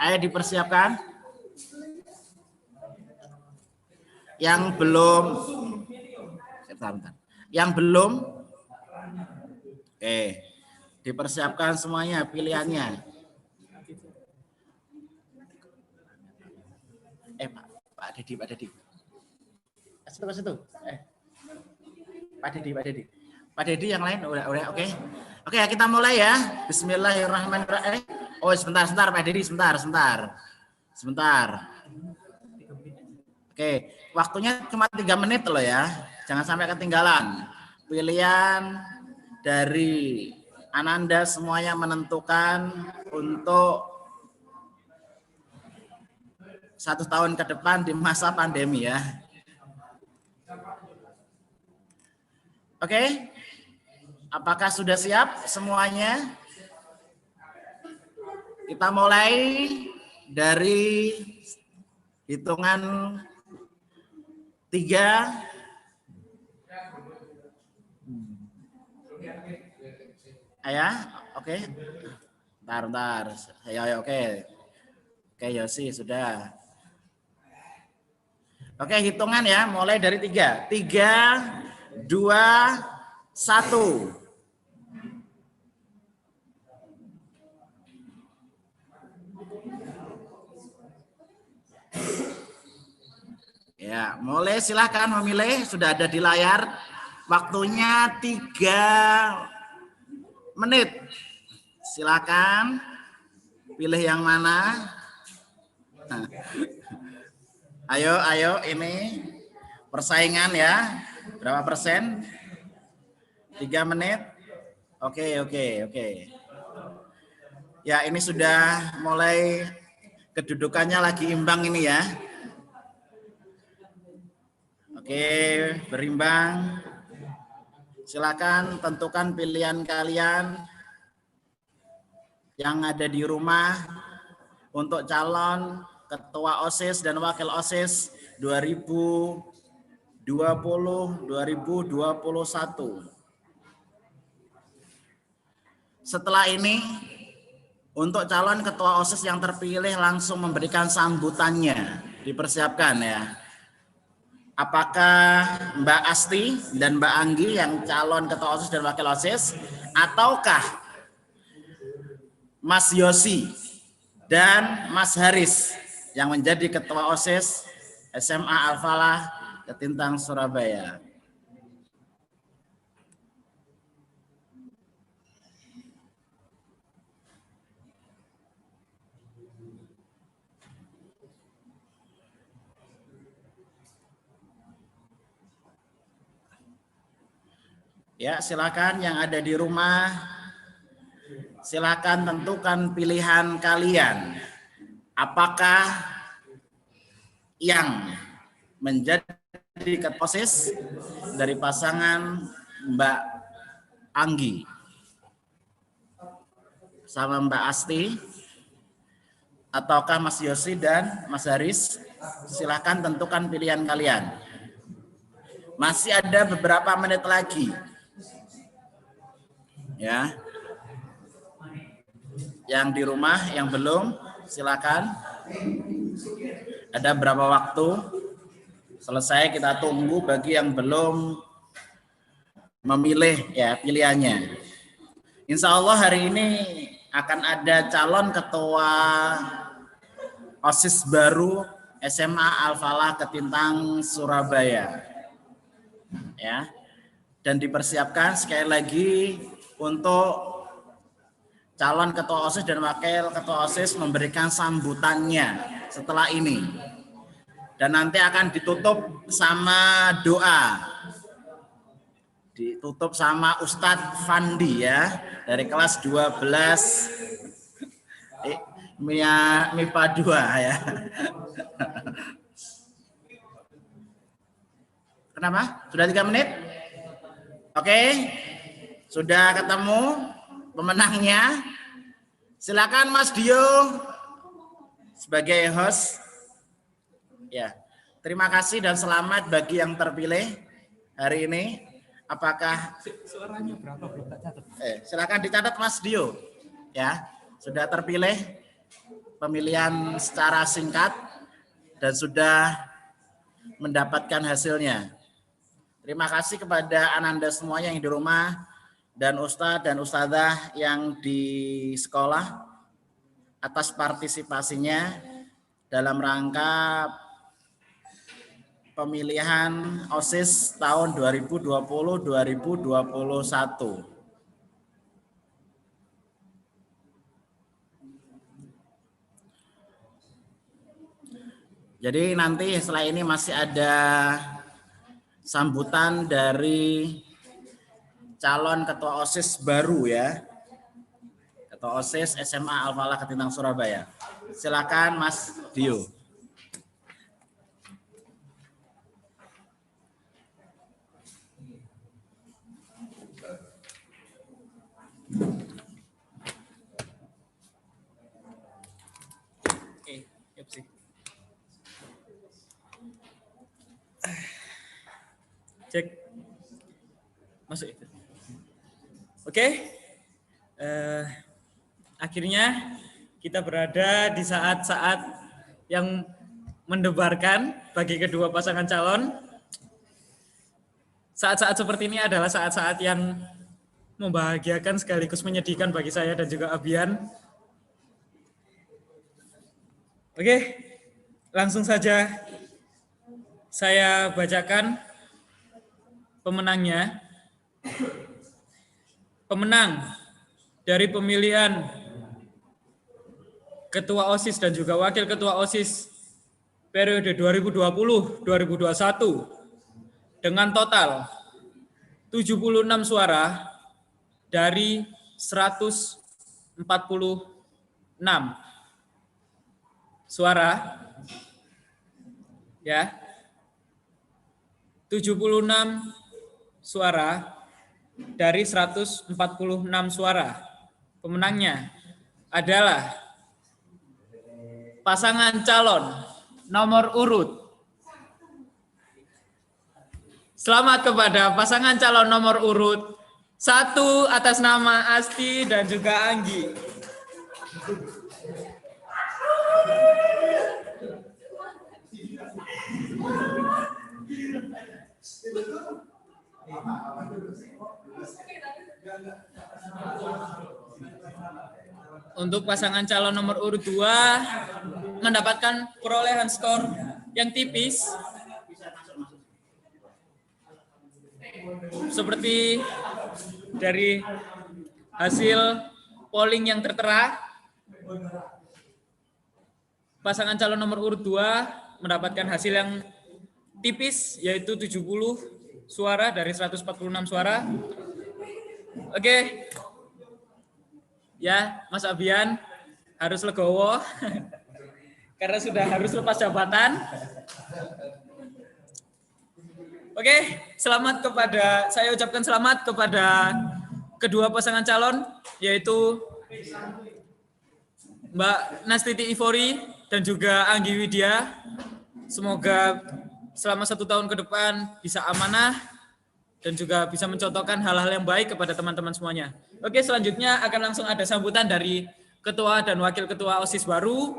Ayo dipersiapkan. Yang belum, dipersiapkan semuanya pilihannya. Pak Dedi. Pak Dedi yang lain udah oke. Oke, kita mulai ya. Bismillahirrahmanirrahim. Oh, sebentar Pak Dedi, sebentar. Oke, waktunya cuma 3 menit loh ya. Jangan sampai ketinggalan. Pilihan dari Ananda semuanya menentukan untuk 1 tahun ke depan di masa pandemi ya. Oke, apakah sudah siap semuanya? Kita mulai dari hitungan 3, Ya, oke. Bentar. Ayo, oke. Oke, Yosi, sudah. Oke, hitungan ya, mulai dari 3. 3, 2, 1. Ya, mulai silahkan memilih, sudah ada di layar. Waktunya 3 menit. Silakan pilih yang mana. Nah. Ayo, ini persaingan ya. Berapa persen? 3 menit. Oke. Ya, ini sudah mulai kedudukannya lagi imbang ini ya. Oke, berimbang. Silakan tentukan pilihan kalian yang ada di rumah untuk calon ketua OSIS dan wakil OSIS 2020-2021. Setelah ini, untuk calon ketua OSIS yang terpilih langsung memberikan sambutannya. Dipersiapkan ya. Apakah Mbak Asti dan Mbak Anggi yang calon ketua OSIS dan wakil OSIS, ataukah Mas Yosi dan Mas Haris yang menjadi ketua OSIS SMA Al-Falah Ketintang Surabaya. Ya, silakan yang ada di rumah, silakan tentukan pilihan kalian. Apakah yang menjadi ketua OSIS dari pasangan Mbak Anggi sama Mbak Asti, ataukah Mas Yosi dan Mas Haris? Silakan tentukan pilihan kalian. Masih ada beberapa menit lagi. Ya. Yang di rumah yang belum, silakan. Ada berapa waktu? Selesai, kita tunggu bagi yang belum memilih ya pilihannya. Insya Allah hari ini akan ada calon ketua OSIS baru SMA Al-Falah Ketintang Surabaya. Ya. Dan dipersiapkan sekali lagi untuk calon ketua OSIS dan wakil ketua OSIS memberikan sambutannya setelah ini. Dan nanti akan ditutup sama doa. Ditutup sama Ustadz Fandi ya, dari kelas 12 MIPA 2 ya. Kenapa? Sudah 3 menit? Oke. Sudah ketemu pemenangnya. Silakan Mas Dio sebagai host. Ya. Terima kasih dan selamat bagi yang terpilih hari ini. Apakah suaranya berapa belum tak catat? Silakan dicatat Mas Dio. Ya, sudah terpilih pemilihan secara singkat dan sudah mendapatkan hasilnya. Terima kasih kepada Ananda semuanya yang di rumah dan Ustadz dan Ustadzah yang di sekolah atas partisipasinya dalam rangka pemilihan OSIS tahun 2020-2021. Jadi nanti setelah ini masih ada sambutan dari calon ketua OSIS baru ya. Ketua OSIS SMA Al-Falah Ketintang Surabaya. Silakan Mas Dio. Cek. Masuk itu. Oke. Akhirnya kita berada di saat-saat yang mendebarkan bagi kedua pasangan calon. Saat-saat seperti ini adalah saat-saat yang membahagiakan sekaligus menyedihkan bagi saya dan juga Abian. Oke, langsung saja saya bacakan pemenangnya. Pemenang dari pemilihan Ketua OSIS dan juga Wakil Ketua OSIS periode 2020-2021 dengan total 76 suara dari 146 suara, ya, 76 suara dari 146 suara. Pemenangnya adalah pasangan calon nomor urut. Selamat kepada pasangan calon nomor urut 1 atas nama Asti dan juga Anggi. Untuk pasangan calon nomor urut 2 mendapatkan perolehan skor yang tipis seperti dari hasil polling yang tertera. Pasangan calon nomor urut 2 mendapatkan hasil yang tipis yaitu 70 suara dari 146 suara. Oke. Ya, Mas Abian harus legowo karena sudah harus lepas jabatan. Oke, saya ucapkan selamat kepada kedua pasangan calon, yaitu Mbak Nastiti Ivori dan juga Anggi Widya. Semoga selama 1 tahun ke depan bisa amanah dan juga bisa mencontohkan hal-hal yang baik kepada teman-teman semuanya. Oke, selanjutnya akan langsung ada sambutan dari Ketua dan Wakil Ketua OSIS baru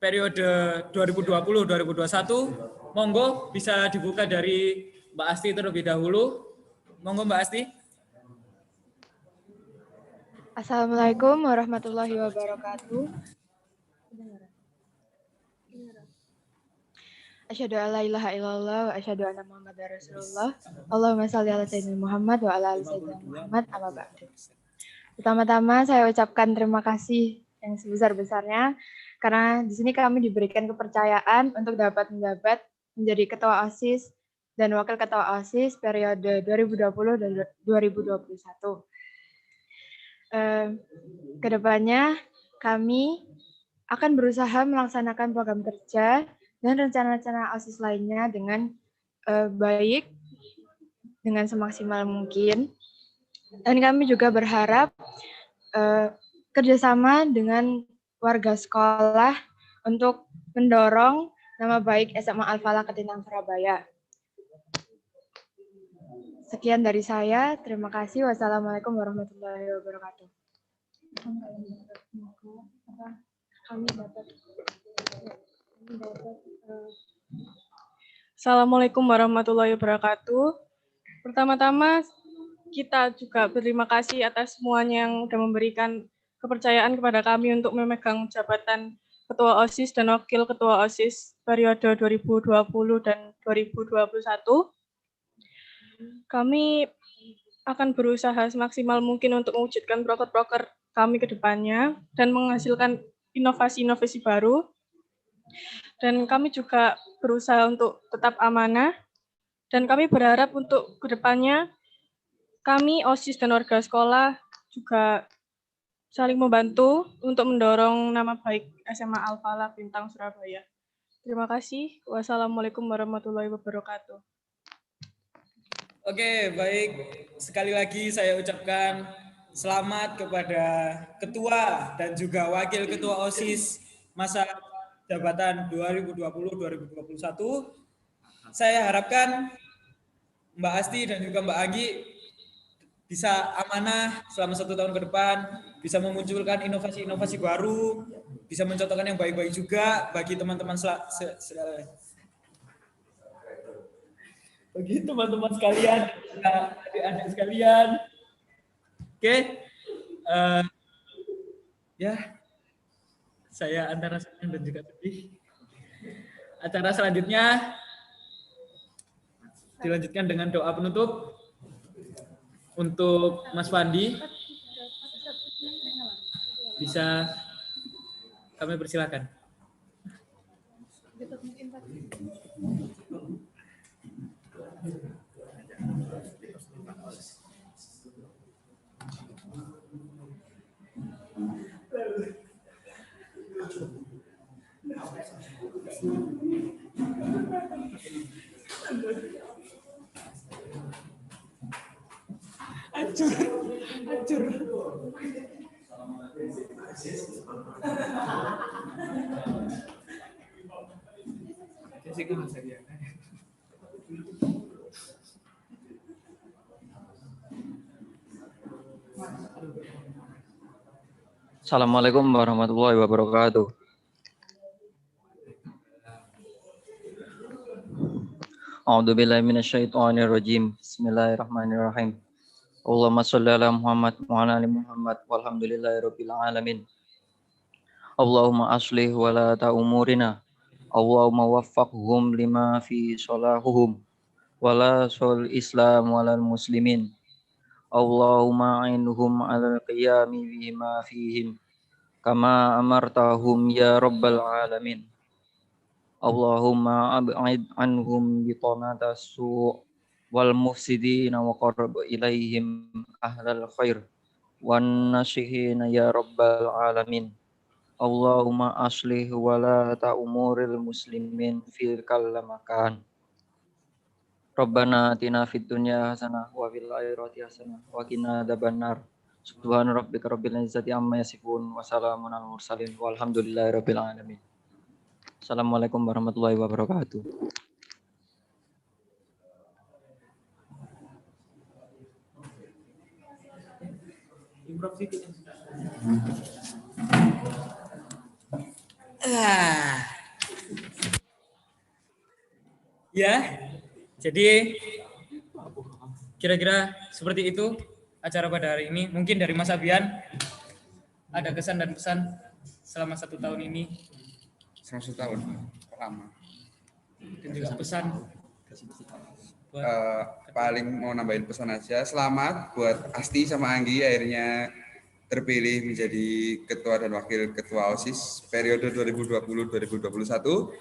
periode 2020-2021. Monggo bisa dibuka dari Mbak Asti terlebih dahulu. Monggo Mbak Asti. Assalamualaikum warahmatullahi wabarakatuh. Asyhadu an la ilaha illallah wa asyhadu anna Muhammadar Rasulullah. Allahumma shalli ala sayyidina Muhammad wa ala ali sayyidina Muhammad amma ba'du. Pertama-tama saya ucapkan terima kasih yang sebesar-besarnya karena di sini kami diberikan kepercayaan untuk dapat menjabat menjadi Ketua OSIS dan Wakil Ketua OSIS periode 2020 dan 2021. Kedepannya kami akan berusaha melaksanakan program kerja dan rencana-rencana OSIS lainnya dengan baik, dengan semaksimal mungkin. Dan kami juga berharap kerjasama dengan warga sekolah untuk mendorong nama baik SMA Al-Falah Ketintang Surabaya. Sekian dari saya, terima kasih. Wassalamualaikum warahmatullahi wabarakatuh. Assalamualaikum warahmatullahi wabarakatuh. Pertama-tama kita juga berterima kasih atas semuanya yang sudah memberikan kepercayaan kepada kami untuk memegang jabatan Ketua OSIS dan Wakil Ketua OSIS periode 2020 dan 2021. Kami akan berusaha semaksimal mungkin untuk mewujudkan proker-proker kami ke depannya dan menghasilkan inovasi-inovasi baru. Dan kami juga berusaha untuk tetap amanah. Dan kami berharap untuk ke depannya kami OSIS dan warga sekolah juga saling membantu untuk mendorong nama baik SMA Al-Falah Ketintang Surabaya. Terima kasih. Wassalamualaikum warahmatullahi wabarakatuh. Oke, baik. Sekali lagi saya ucapkan selamat kepada Ketua dan juga Wakil Ketua OSIS masa jabatan 2020-2021. Saya harapkan Mbak Asti dan juga Mbak Anggi bisa amanah selama 1 tahun ke depan, bisa memunculkan inovasi-inovasi baru, bisa mencontohkan yang baik-baik juga bagi teman-teman sekalian, adik-adik sekalian. Oke, ya, saya antara senang dan juga sedih. Acara selanjutnya dilanjutkan dengan doa penutup untuk Mas Fandi. Bisa kami persilakan. Hancur. Assalamualaikum warahmatullahi wabarakatuh. A'udzubillahi minasyaitonirrajim. Bismillahirrahmanirrahim. Allahumma sholli ala Muhammad wa ala ali Muhammad walhamdulillahirabbil alamin. Allahumma aslih walata umurina. Allahumma waffaqhum lima fi sholahuhum wala shol Islam walal muslimin. Allahumma a'inhum ala qiyami bima fihim kama amartahum ya rabbal alamin. Allahumma ab'id anhum bitanata su' wal mufsidina wa qarrib ilaihim ahlal khair wan nasihina ya rabbal alamin. Allahumma aslih walata umuril muslimin fil kallamakan. Rabbana atina fid dunya hasanah wa fil akhirati hasanah wa qina adzabannar. Subhana rabbika rabbil izzati amma yasifun wa salamun alal mursalin walhamdulillahi rabbil alamin. Assalamualaikum warahmatullahi wabarakatuh. Ya, jadi kira-kira seperti itu acara pada hari ini. Mungkin dari Mas Abian ada kesan dan pesan selama 1 tahun ini. Selama 1 tahun, lama. Dan juga pesan. Paling mau nambahin pesan aja, selamat buat Asti sama Anggi akhirnya terpilih menjadi ketua dan wakil ketua OSIS periode 2020-2021.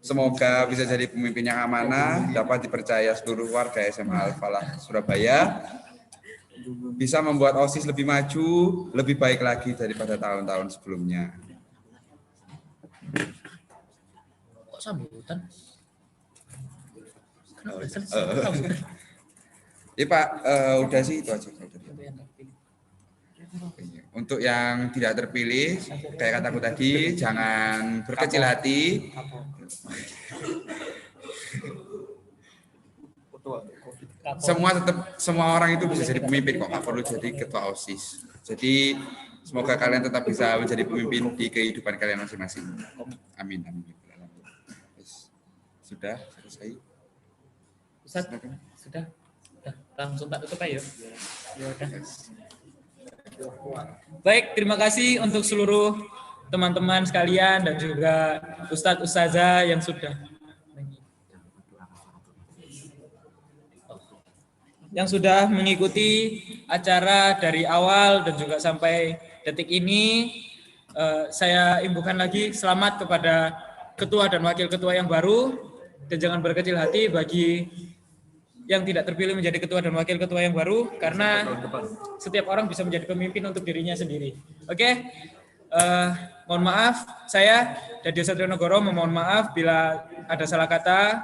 Semoga bisa jadi pemimpin yang amanah, dapat dipercaya seluruh warga SMA Al-Falah Surabaya, bisa membuat OSIS lebih maju, lebih baik lagi daripada tahun-tahun sebelumnya. Kok sambutan? Ya Pak, udah sih itu aja. Untuk yang tidak terpilih, kayak kataku tadi, jangan berkecil hati. Semua orang itu bisa jadi pemimpin kok, nggak perlu jadi ketua OSIS. Jadi semoga kalian tetap bisa menjadi pemimpin di kehidupan kalian masing-masing. Amin. Sudah selesai. Ustaz, sudah langsung tak tutup aja. Ya udah. Baik, terima kasih untuk seluruh teman-teman sekalian dan juga Ustadz Ustazah yang sudah mengikuti acara dari awal dan juga sampai detik ini. Saya imbuhkan lagi selamat kepada ketua dan wakil ketua yang baru, dan jangan berkecil hati bagi yang tidak terpilih menjadi ketua dan wakil ketua yang baru, karena setiap orang bisa menjadi pemimpin untuk dirinya sendiri. Oke, mohon maaf, saya Dadio Satrio Negoro memohon maaf bila ada salah kata.